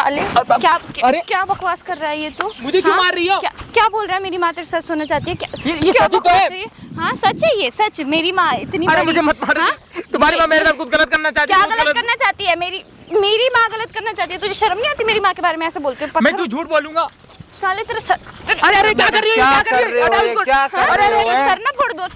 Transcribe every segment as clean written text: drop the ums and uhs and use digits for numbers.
साले क्या बकवास कर रहा है ये तू? मुझे क्यों मार रही हो? क्या बोल रहा है? मेरी माँ तेरे सच सुनना चाहती है क्या? ये सच ही तो है। हाँ सच है, ये सच। मेरी माँ इतनी अरे मुझे मत मारो। तुम्हारी माँ मेरे साथ कुछ गलत करना चाहती है। क्या गलत करना चाहती है? मेरी माँ गलत करना चाहती है? तुझे शर्म नहीं आती मेरी माँ के बारे में ऐसे बोलते हो? मैं क्यों झूठ बोलूंगा? साले तेरे अरे क्या कर रही है? सर ना फोड़ दो।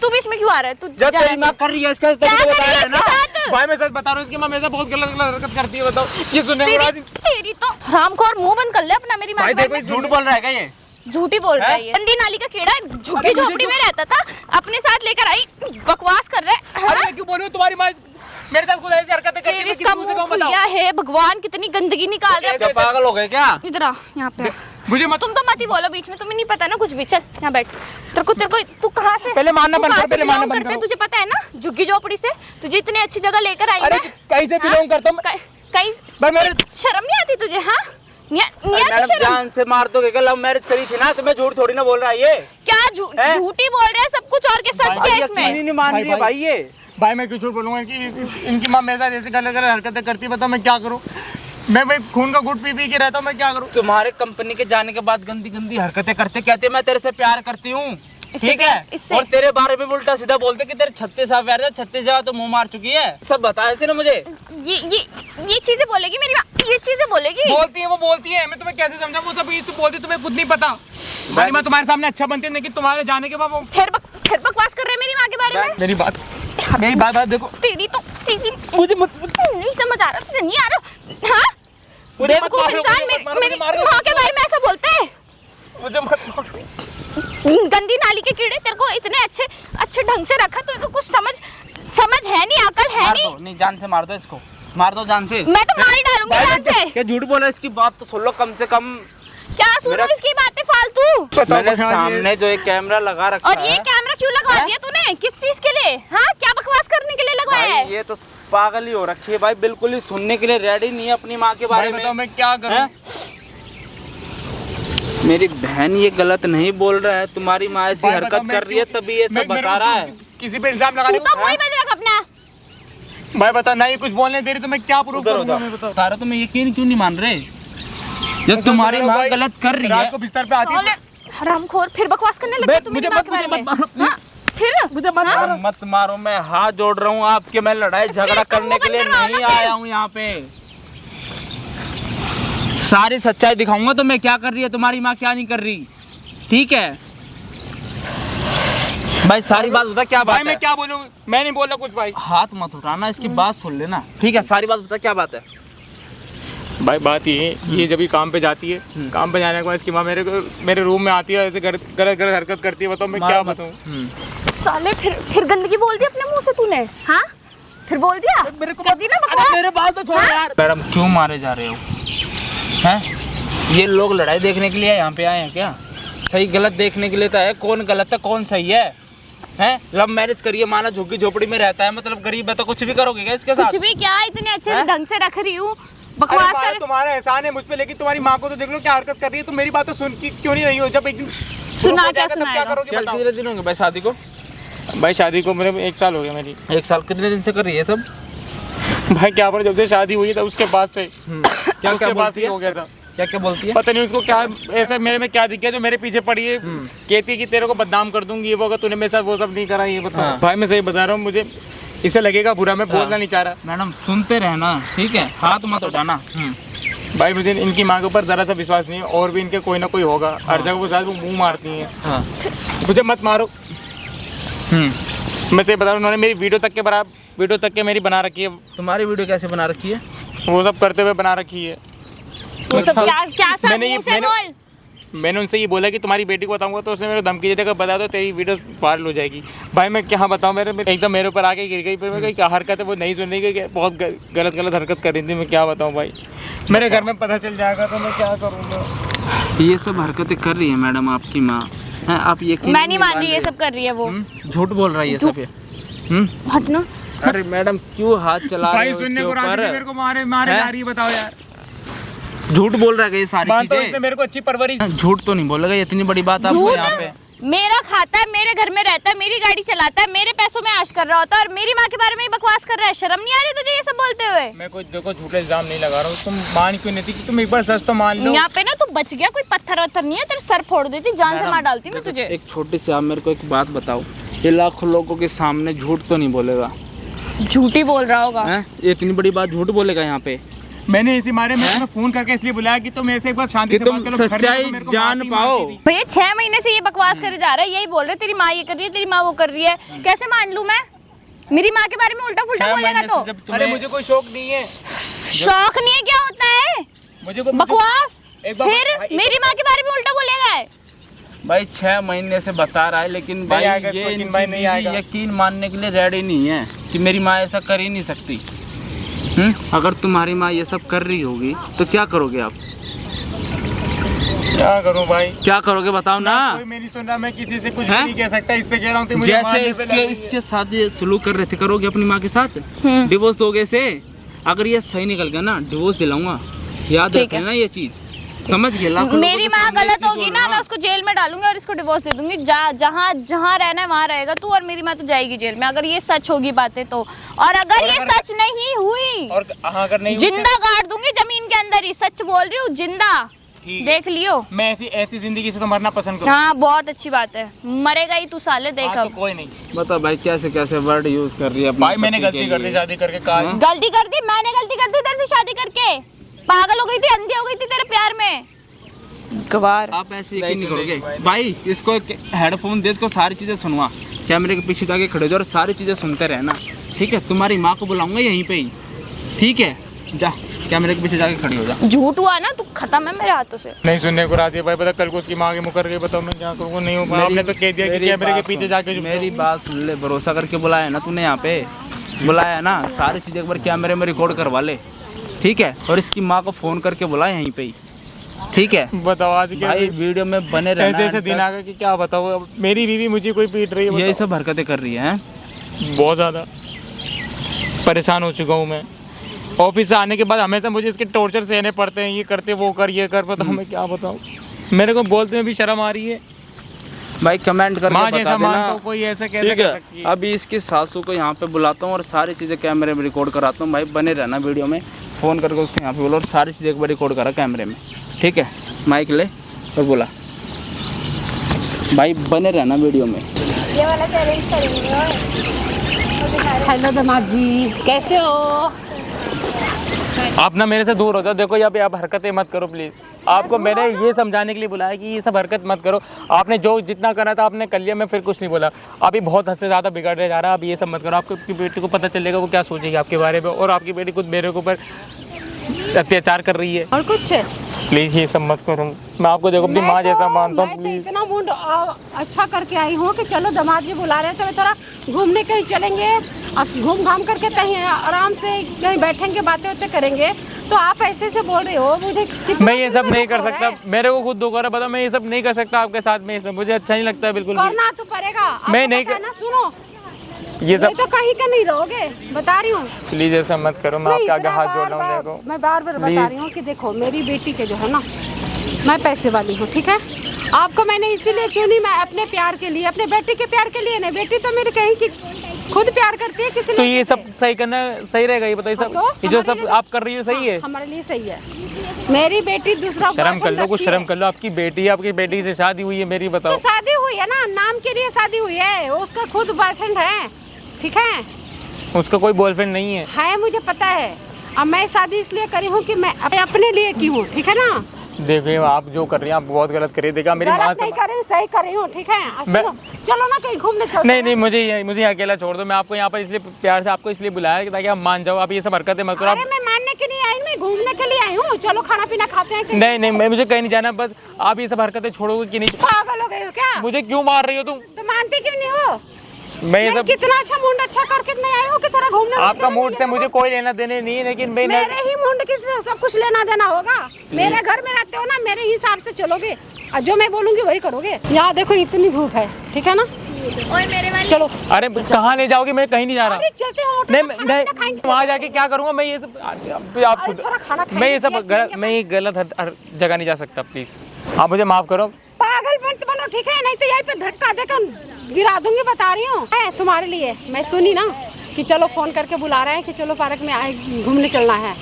तू बीच में क्यों आ रहा है? तू जब तेरी माँ कर रही है इसका क्या कर रही है इसके साथ? भाई मैं सच बता रहा हूँ, इसकी माँ मेरे साथ बहुत गलत हरकत करती है। बताओ ये सुनने तेरी तो हरामखोर, मुंह बंद कर ले अपना मेरी माँ के बारे में। झूठ बोल रहा है क्या ये? झूठी बोल रहा है ये। गंदी नाली का कीड़ा झुग्गी झोपड़ी में रहता था, अपने साथ लेकर आई, बकवास कर रहा है। अरे मैं क्यों बोल रही हूँ? तुम्हारी माँ मेरे साथ कुछ ऐसी हरकतें करती है, इसका मुंह खुला है। भगवान कितनी गंदगी निकाल रहा है। पागल हो गए क्या? इधर आ, यहाँ पे मुझे मत तुम तो मत ही बोलो बीच में, तुम्हें नहीं पता ना कुछ भी। चल यहाँ बैठ। तेरे को तू कहाँ से पहले मानना बंद कर, पहले मानना बंद कर। तुझे पता है ना झुग्गी झोपड़ी से तुझे इतनी अच्छी जगह लेकर आई। अरे कहीं से बिलोंग करता हूँ। कहीं शर्म नहीं आती तुझे? हाँ मैडम जान से मार दोगे क्या? लव मैरिज करी थी ना, तुम्हें झूठ थोड़ी ना बोल रहा है ये। क्या झूठी बोल रहे हैं सब कुछ और के सच के इसमें नहीं मान रही है भाई ये। भाई मैं क्यों झूठ बोलूंगा कि इनकी माँ मेरे साथ ऐसे गलत हरकतें करती है। बताओ मैं क्या करूँ? मैं भाई खून का घुट पी के रहता हूँ, मैं क्या करूँ? तुम्हारे कंपनी के जाने के बाद गंदी गंदी हरकतें करते, कहते मैं तेरे से प्यार करती हूँ, ठीक है, और तेरे बारे में उल्टा सीधा बोलते कि तेरे 36 साल प्यार है, 36 जगह तो मुंह मार चुकी है। सब बताया इसे ना मुझे। ये चीजें बोलेगी मेरी माँ, ये चीजें बोलेगी। बोलती है वो, बोलती है। मैं तुम्हें कैसे समझाऊं? वो सब तू बोलती, तुम्हें खुद नहीं पता। मेरी माँ तुम्हारे सामने अच्छा बनती है, लेकिन तुम्हारे जाने के बाद वो फिर बकवास कर रहे हैं मेरी माँ के बारे में। मेरी बात देखो। तेरी मुझे नहीं समझ आ रहा, तुझे नहीं आ रहा? हाँ बेवकूफ इंसान मेरी माँ के बारे में ऐसा बोलते हैं। मुझे मत गंदी नाली के कीड़े, तेरे को इतने अच्छे ढंग से रखा, तो कुछ समझ है नहीं, अकल है नहीं। जान से मार दो इसको, मार दो जान से। मैं तो मार ही डालूंगी जान से। क्या झूठ बोला? इसकी बात तो सुन लो कम से कम। क्या सुनो इसकी बातें फालतू? मेरे सामने जो एक कैमरा लगा रखा है। और ये कैमरा क्यों लगवा दिया तूने? किस चीज के लिए? हाँ क्या बकवास करने के लिए लगवाया है? ये तो पागल ही हो रखी है भाई, बिल्कुल ही सुनने के लिए रेडी नहीं है अपनी माँ के बारे में। बताओ मैं क्या करूं? मेरी बहन ये गलत नहीं बोल रहा है, तुम्हारी माँ ऐसी हरकत कर रही है तभी ये सब बता रहा है। किसी पे इल्जाम लगा रही तो मुंह बंद रख अपना। भाई बता, नहीं कुछ बोलने दे रही तो मैं क्या प्रूफ करूंगा? मैं बताओ तारा, तुम्हें यकीन क्यों नहीं मान रहे जब तुम्हारी माँ गलत कर रही है? रात को बिस्तर पे आती है। हरामखोर, फिर बकवास करने लगे तुम मेरी माँ के बारे में। फिर मुझे मत मारो, मैं हाथ जोड़ रहा हूँ आपके। मैं लड़ाई झगड़ा करने के लिए नहीं आया हूँ यहाँ पे। सारी सच्चाई दिखाऊंगा तो मैं क्या कर रही है तुम्हारी माँ, क्या नहीं कर रही, ठीक है भाई? सारी बात बता, क्या बात है? मैं क्या बोलूं? मैं नहीं बोला कुछ भाई। हाथ मत उठाना, इसकी बात सुन लेना, ठीक है? सारी बात बता, क्या बात है? भाई बात ये जब ये काम पे जाती है, काम पे जाने के बाद इसकी माँ मेरे रूम में आती है, ऐसे गलत हरकत करती है। बताओ मैं क्या बताऊं? साले फिर गंदगी बोल दी अपने मुंह से तूने? हाँ फिर बोल दिया मेरे को? मेरे बाल तो छोड़ यार। मैडम क्यों मारे जा रहे हो? हैं? ये लोग लड़ाई देखने के लिए यहाँ पे आए हैं क्या? सही गलत देखने के लिए तो है, कौन गलत है कौन सही है? हैं? लव मैरिज करिए, माना झुग्गी झोपड़ी में रहता है, मतलब गरीब है, तो कुछ भी करोगे क्या इसके साथ? कुछ भी क्या, इतने अच्छे ढंग से रख रही हूँ, बकवास कर। तुम्हारा एहसान है मुझ पे, लेकिन तुम्हारी माँ को तो देख लो क्या हरकत कर रही है। तुम मेरी बात तो सुन क्यों नहीं रही हो? जब एक दिन सुना क्या करोगे? कितने दिन होंगे भाई शादी को? भाई शादी को मतलब 1 साल हो गया मेरी। 1 साल? कितने दिन से कर रही है सब? भाई क्या पर जब से शादी हुई था उसके बाद से क्या उसके बाद से हो गया था। क्या बोलती है? पता नहीं उसको क्या ऐसा मेरे में क्या दिख गया जो मेरे पीछे पड़ी है। कहती है कि तेरे को बदनाम कर दूंगी, ये वो, तूने मेरे साथ वो सब नहीं करा। ये बता भाई, मैं सही बता रहा हूँ, मुझे इसे लगेगा बुरा, मैं बोलना नहीं चाह रहा। मैडम सुनते रहना, ठीक है? हाथ मत उठाना। भाई मुझे इनकी माँ के ऊपर जरा सा विश्वास नहीं है, और भी इनके कोई ना कोई होगा। हर जगह वो शायद वो मुँह मारती हैं। मुझे मत मारो। मैं सही बता रहा हूँ, उन्होंने मेरी वीडियो तक के मेरी बना रखी है। तुम्हारी वीडियो कैसे बना रखी है? वो सब करते हुए बना रखी है। वो सब क्या सब मुंह से बोल। मैंने उनसे ये बोला कि तुम्हारी बेटी को बताऊंगा, तो उसने मेरे धमकी देकर बता दो तेरी वीडियो वायरल हो जाएगी। भाई मैं क्या बताऊं, एकदम मेरे ऊपर आके गिर गई। फिर मैं क्या हरकत है वो नहीं सुन रही, बहुत गलत हरकत कर रही थी। मैं क्या बताऊं भाई, मेरे घर में पता चल जाएगा तो मैं क्या करूँगा? ये सब हरकतें कर रही है मैडम आपकी माँ, है? आप यकीन मैं नहीं मान रही ये सब कर रही है वो। झूठ बोल रहा है ये सब। हटना। अरे मैडम क्यों हाथ चला रहे हो सुनने को मेरे को मारे जा रही है। बताओ यार, झूठ बोल रहा है ये सारी चीजें? मेरे को अच्छी परवरिश। झूठ तो नहीं बोलेगा, इतनी बड़ी बात आपको यहाँ पे मेरा खाता है, मेरे घर में रहता है, मेरी गाड़ी चलाता है, मेरे पैसों में ऐश कर रहा होता है और मेरी माँ के बारे में ही बकवास कर रहा है। शर्म नहीं आ रही तुझे ये सब बोलते हुए? मैं कोई देखो झूठे इल्जाम नहीं लगा रहा हूँ, तुम मान क्यों नहीं थी कि तुम एक बार सच तो मान लो। यहाँ पे ना तू बच गया, कोई पत्थर वत्थर नहीं है, तेरे सर फोड़ देती, जान से मार डालती मैं तुझे। एक छोटी सी आप मेरे को एक बात बताओ, ये लाखों लोगों के सामने झूठ तो नहीं बोलेगा? झूठी बोल रहा होगा। हैं? ये इतनी बड़ी बात झूठ बोलेगा यहाँ पे? मैंने इसी मारे में तुम्हें फोन करके इसलिए बुलाया कि तुम मेरे से एक बार शांति से बात करो, सच्चाई जान पाओ। भैया 6 महीने से ये बकवास करे जा रहा है, यही बोल रहे तेरी माँ ये कर रही है, तेरी माँ वो कर रही है। कैसे मान लूं मैं? मेरी माँ के बारे में उल्टा फुल्टा बोलेगा तो? अरे मुझे कोई शौक नहीं है। शौक नहीं है? क्या होता है मुझे कोई बकवास? फिर मेरी माँ के बारे में उल्टा बोलेगा है? भाई 6 महीने से बता रहा है, लेकिन भाई ये यकीन मानने के लिए रेडी नहीं है कि मेरी माँ ऐसा कर ही नहीं सकती। अगर तुम्हारी माँ ये सब कर रही होगी तो क्या करोगे आप? क्या करूं भाई? क्या करोगे बताओ ना। कोई मेरी सुन रहा, मैं किसी से कुछ भी नहीं कह सकता, इससे कह रहा हूँ। जैसे इसके साथ ये सलूक कर रहे थे, करोगे अपनी माँ के साथ? डिवोर्स दोगे इसे? अगर ये सही निकल गया ना, डिवोर्स दिलाऊंगा, याद रखना ना ये चीज, समझ गए? मेरी माँ गलत होगी ना, मैं उसको जेल में डालूंगी और इसको डिवोर्स दे दूंगी। जहाँ रहना है वहाँ रहेगा तू, और मेरी माँ तो जाएगी जेल में अगर ये सच होगी बातें तो। और अगर ये सच नहीं हुई और अगर नहीं जिंदा गाड़ दूंगी जमीन के अंदर ही, सच बोल रही हूँ, जिंदा। देख लियो, मैं ऐसी जिंदगी से तो मरना पसंद करूँ। हाँ बहुत अच्छी बात है, मरेगा ही तू साले, देख अब। तो कोई नहीं। बता भाई कैसे कैसे वर्ड यूज कर रही है भाई मैंने गलती कर दी शादी करके। गलती कर दी? मैंने गलती कर दी तेरे से शादी करके? पागल हो गई थी, अंधी हो गई थी तेरे प्यार में। गवार आप ऐसे यकीन नहीं करोगे भाई। इसको हेडफोन दे, इसको सारी चीजें सुनवा, कैमरे के पीछे जाके खड़े हो जाओ और सारी चीजें सुनते रहना, ठीक है? तुम्हारी माँ को बुलाऊंगा यहीं पे ही, ठीक है? जा कैमरे के पीछे जाके खड़ी हो जा। झूठ हुआ ना, तू खत्म है मेरे हाथों से। नहीं सुनने को राजी भाई, पता कल को उसकी माँ के मुकर गई, बताओ मैं क्या करूँ? नहीं हो, आपने तो कह दिया कि कैमरे के पीछे जाके। मेरी बात सुन ले, भरोसा करके बुलाया ना तूने, यहाँ पे बुलाया ना, सारी चीजें एक बार कैमरे में रिकॉर्ड करवा ले, ठीक है? और इसकी माँ को फोन करके बुलाया यहीं पे ही, ठीक है? बताओ आज क्या भाई वीडियो में बने रहना। ऐसे दिन आ गए कि क्या बताओ, मेरी बीवी मुझे कोई पीट रही है, यही सब हरकतें कर रही है। बहुत ज़्यादा परेशान हो चुका हूँ मैं। ऑफिस से आने के बाद हमेशा मुझे इसके टॉर्चर सहने पड़ते हैं, ये करते वो कर, ये कर, बताओ मैं क्या बताऊँ? मेरे को बोलते में भी शर्म आ रही है। भाई कमेंट करके बता देना कोई ऐसा कैसे कर सकती है। अभी इसकी सासू को यहाँ पे बुलाता हूँ और सारी चीज़ें कैमरे में रिकॉर्ड कराता हूँ। भाई बने रहना वीडियो में, फ़ोन करके उसको यहाँ पे बोलो और सारी चीज़ें एक बार रिकॉर्ड करा कैमरे में, ठीक है? माइक ले और बोला, भाई बने रहना वीडियो में। ये वाला चैलेंज करेंगे। हेलो दामाद जी, कैसे हो? आप ना मेरे से दूर हो जाओ। देखो यहाँ पे आप हरकतें मत करो प्लीज़। आपको मैंने ये समझाने के लिए बुलाया कि ये सब हरकत मत करो। आपने जो जितना करना था आपने कर लिया, मैं फिर कुछ नहीं बोला। अभी बहुत हद से ज़्यादा बिगड़ने जा रहा है, आप ये सब मत करो। आपकी बेटी को पता चलेगा वो क्या सोचेगी आपके बारे में, और आपकी बेटी खुद मेरे ऊपर अत्याचार कर रही है। और कुछ प्लीज़ ये सब मत करो। मैं आपको देखो अपनी माँ जैसा मानता हूँ। प्लीज़ इतना मूड अच्छा करके आई हूँ कि चलो दामाद जी बुला रहे थे, थोड़ा घूमने कहीं चलेंगे, घूम घाम करके कहीं आराम से कहीं बैठेंगे, बातें होते करेंगे, तो आप ऐसे से बोल रहे हो। मुझे मैं ये सब नहीं कर सकता, मेरे को खुद दुख हो रहा है, पता मैं ये सब नहीं कर सकता आपके साथ में। इसमें मुझे अच्छा नहीं लगता है बिल्कुल। करना तो पड़ेगा। मैं नहीं ना, सुनो ये सब तो कहीं का नहीं रहोगे, बता रही हूँ। प्लीज ऐसा मत करो, मैं आपके आगे हाथ जोड़ रहा हूँ। देखो मैं बार बार बता रही हूँ कि देखो मेरी बेटी के जो है ना, मैं पैसे वाली हूँ, ठीक है? आपको मैंने इसीलिए चुनी, मैं अपने प्यार के लिए, अपने बेटी के प्यार के लिए नहीं। बेटी तो मेरी कहीं की खुद प्यार करती है, किसी तो ये सब सही करना सही रहेगा? ये बताइए सब तो ये जो सब आप कर रही हो सही है? हमारे लिए सही है। मेरी बेटी दूसरा शर्म कर लो, कुछ शर्म कर लो। आपकी बेटी है, आपकी बेटी से शादी हुई है मेरी, बताओ। तो शादी हुई है ना, नाम के लिए शादी हुई है, उसका खुद बॉयफ्रेंड है, ठीक है? उसका कोई बॉयफ्रेंड नहीं है मुझे पता है। अब मैं शादी इसलिए करी हूँ कि मैं अपने लिए की हूँ, ठीक है ना? देखिए आप जो कर रही हैं आप बहुत गलत करिए। देखा मेरी माँ से नहीं कर रही, सही कर रही हूँ, ठीक है? चलो ना कहीं घूमने चलते हैं। नहीं मुझे अकेला छोड़ दो। मैं आपको यहाँ पर इसलिए प्यार से आपको इसलिए बुलाया ताकि आप मान जाओ। आप ये सब हरकतें मत करो। अरे मैं मानने के लिए आई, मैं घूमने के लिए आई हूँ। चलो खाना पीना खाते हैं। नहीं मैं मुझे कहीं नहीं जाना, बस आप ये सब हरकतें छोड़ोगे कि नहीं? पागल हो गए हो क्या? मुझे क्यों मार रही हो तुम? तो मानती क्यों नहीं हो? मैं ये सब कितना अच्छा मूड अच्छा करके नहीं आई हूँ कि थोड़ा घूमने। आपका मूड से मुझे कोई लेना देने नहीं है, लेकिन मेरे ही मूड की सब कुछ लेना देना होगा। मेरे घर में रहते हो ना, मेरे हिसाब से चलोगे और जो मैं बोलूंगी वही करोगे। यहाँ देखो इतनी धूप है, ठीक है ना? ओए मेरे वाली चलो। अरे कहाँ ले जाओगे? मैं कहीं नहीं जा रहा। चलते हो नहीं वहाँ जाके क्या करूँगा मैं? ये सब आप मैं ये सब मैं ये गलत जगह नहीं जा सकता। प्लीज आप मुझे माफ करो। पागल मत बनो, ठीक है नहीं तो यहीं पे धक्का देकर गिरा दूंगी, बता रही हूँ। तुम्हारे लिए मैं सुनी ना कि चलो फोन करके बुला रहे हैं कि चलो पार्क में आए, घूमने चलना है,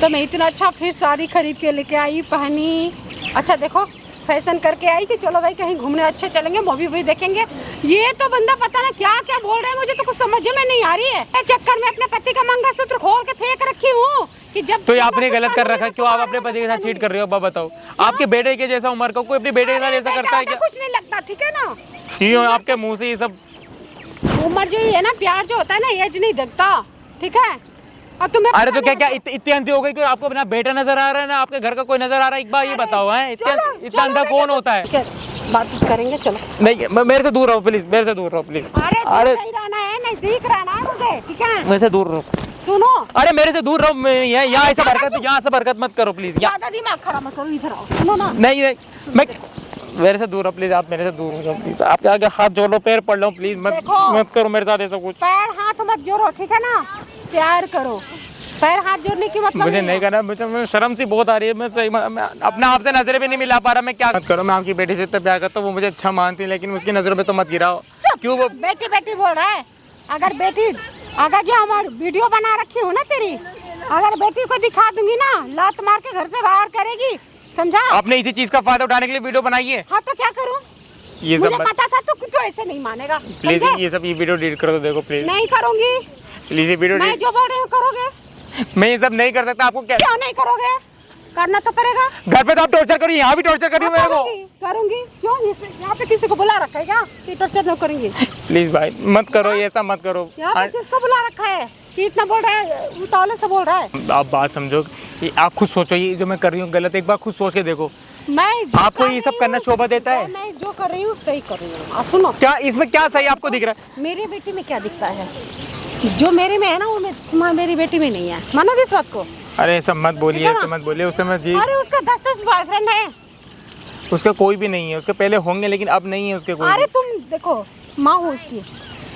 तो मैं इतना अच्छा फिर साड़ी खरीद के लेके आई, पहनी, अच्छा देखो फैशन करके आई कि चलो भाई कहीं घूमने अच्छे चलेंगे, मूवी भी देखेंगे। ये तो बंदा पता ना क्या क्या बोल रहा है, मुझे तो कुछ समझ में नहीं आ रही है। एक चक्कर में अपने पति का मंगलसूत्र खोल के फेंक रखी हूँ कि जब तो ये आपने गलत कर रखा है, क्यों आप अपने पति के साथ चीट कर रहे हो? अब बताओ, आपके बेटे के जैसा उम्र का कोई अपने बेटे के साथ ऐसा करता है क्या? कुछ नहीं लगता, ठीक है ना। क्यों आपके मुंह से ये सब? उम्र जो है ना, प्यार जो होता है ना, एज नहीं देखता, ठीक है। और तुम्हें अरे तो क्या क्या इतनी अंधी हो गई कि आपको अपना बेटा नजर आ रहा है ना आपके घर का कोई नजर आ रहा है? एक बार ये बताओ, है इतना अंधा कौन होता है? बात करेंगे, चलो। नहीं, मेरे से दूर रहो प्लीज, मेरे से दूर रहो प्लीज। अरे नहीं रहना है, नजदीक रहना है मुझे, ठीक है। मेरे से दूर रहो, सुनो। अरे मेरे से दूर रहो, यहाँ ऐसा हरकत मत करो प्लीज। ज्यादा दिमाग खराब मत करो, इधर आओ, सुनो ना। नहीं मैं मेरे से दूर रहो प्लीज, आप मेरे से दूर हो प्लीज। आपके आगे हाथ जोड़ लो, पैर पड़ लो प्लीज, मत करो मेरे साथ ऐसा कुछ। पैर हाथ मत जोड़ो, ठीक है ना, प्यार करो। पैर हाथ जोड़ने की मतलब मुझे नहीं करना, मुझे शर्म सी बहुत आ रही है। मैं सही मैं अपने आप से नजरें भी नहीं मिला पा रहा, मैं क्या मत करो। मैं आपकी बेटी से इतना प्यार करता हूँ, वो मुझे अच्छा मानती है, लेकिन उसकी नजरों में तो मत गिराओ। क्यों वो बेटी बेटी बोल रहा है? अगर जो हमारी वीडियो बना रखी हो ना तेरी, अगर बेटी को दिखा दूंगी ना, लात मार के घर से बाहर करेगी, समझा? आपने इसी चीज का फायदा उठाने के लिए वीडियो बनाई है? हाँ तो क्या करूँ, ये सब मुझे पता था तो ऐसे नहीं मानेगा। प्लीज ये वीडियो डिलीट कर दो, देखो प्लीज। नहीं करूंगी प्लीज, ये वीडियो मैं जो बोल रही हूँ करोगे? मैं ये सब नहीं कर सकता। आपको क्या क्यों नहीं करोगे? करना तो पड़ेगा। घर पे तो आप टॉर्चर करिए, यहाँ भी टॉर्चर करिए मेरे को। करूंगी क्यों? यहाँ पे किसी को बुला रखा है क्या कि टॉर्चर नहीं करेंगे? प्लीज भाई मत करो, ये सब मत करो। यहाँ पे किसको बुला रखा है कि इतना बोल रहा है, उतावले से बोल रहा है? आप बात समझो, आप खुद सोचो, ये जो मैं कर रही हूँ गलत, एक बार खुद सोच के देखो। मैं आपको ये सब करना शोभा देता है? मैं जो कर रही हूँ सही कर रही हूँ। सुनो, क्या इसमें क्या सही आपको दिख रहा है? मेरी बेटी में क्या दिखता है? जो मेरे में है ना, वो मेरी बेटी में नहीं है। मानोगे इस बात को? अरे सब मत बोलिए, ऐसे मत बोलिए। उस समय जी, अरे उसका 10 बॉयफ्रेंड है। उसका कोई भी नहीं है, उसके पहले होंगे लेकिन अब नहीं है उसके कोई। अरे तुम देखो, माँ हो उसकी,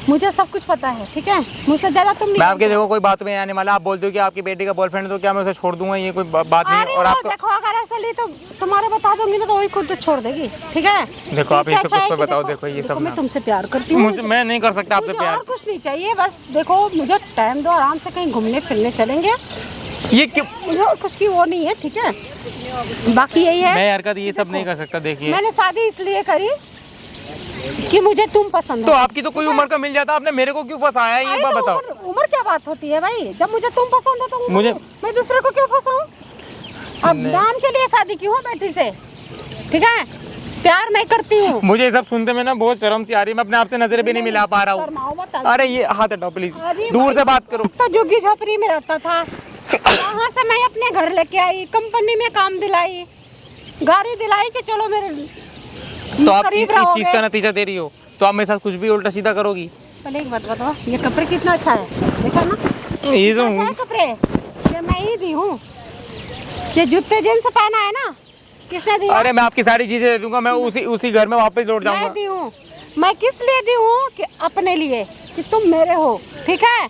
मुझे सब कुछ पता है, ठीक है। मुझसे ज्यादा तुम नहीं। मैं आपके देखो कोई बात में आने वाला, आप बोलते हो कि आपकी बेटी का बॉयफ्रेंड है, तो क्या मैं उसे छोड़ दूंगा? ये कोई बात नहीं है। और आपको देखो, अगर ऐसा ली तो तुम्हारे बता दूंगी ना, तो वही खुद तो छोड़ देगी, ठीक है। देखो आप इसे कुछ बताओ, देखो ये सब मैं तुमसे प्यार करती हूँ, मैं नहीं कर सकता आपसे प्यार। और कुछ नहीं चाहिए, बस देखो मुझे टाइम दो, आराम से कहीं घूमने फिरने चलेंगे। ये क्यों? मुझे कुछ की वो नहीं है, ठीक है। बाकी यही है, मैं हरकत ये सब नहीं कर सकता। देखिए मैंने शादी इसलिए करी कि मुझे तुम पसंद हो। तो आपकी तो कोई उम्र का मिल जाता, आपने मेरे को क्यों फंसाया? ये बात बताओ। उम्र क्या बात होती है भाई? जब मुझे तुम पसंद हो तो मुझे मैं दूसरे को क्यों फंसाऊं? अब नाम के लिए शादी की हूँ बेटी से, ठीक है। प्यार मैं करती हूँ। मुझे सब सुनते में ना बहुत शर्म सी आ रही है, मैं अपने आप से नजरें भी नहीं मिला पा रहा हूँ। अरे ये हाथ हटाओ प्लीज, दूर से बात करो। तो झुग्गी झोपड़ी में रहता था, वहाँ से मैं अपने घर लेके आई, कंपनी में काम दिलाई, गाड़ी दिलाई कि चलो मेरे तो आप इस चीज का नतीजा दे रही हो, तो आप मेरे साथ कुछ भी उल्टा सीधा करोगी? पहले एक बात बताओ, ये कपड़े कितना अच्छा है, देखा ना? ये जो अच्छा है कपड़े, ये मैं ही दी हूँ। ये जूते जींस पहना है ना, किसने दिया? अरे मैं आपकी सारी चीजें दे दूंगा, मैं उसी घर में वापस लौट जाऊंगा। मैं दी हूँ। मैं किस लिए दी हूँ? कि अपने लिए, कि तुम मेरे हो, ठीक है।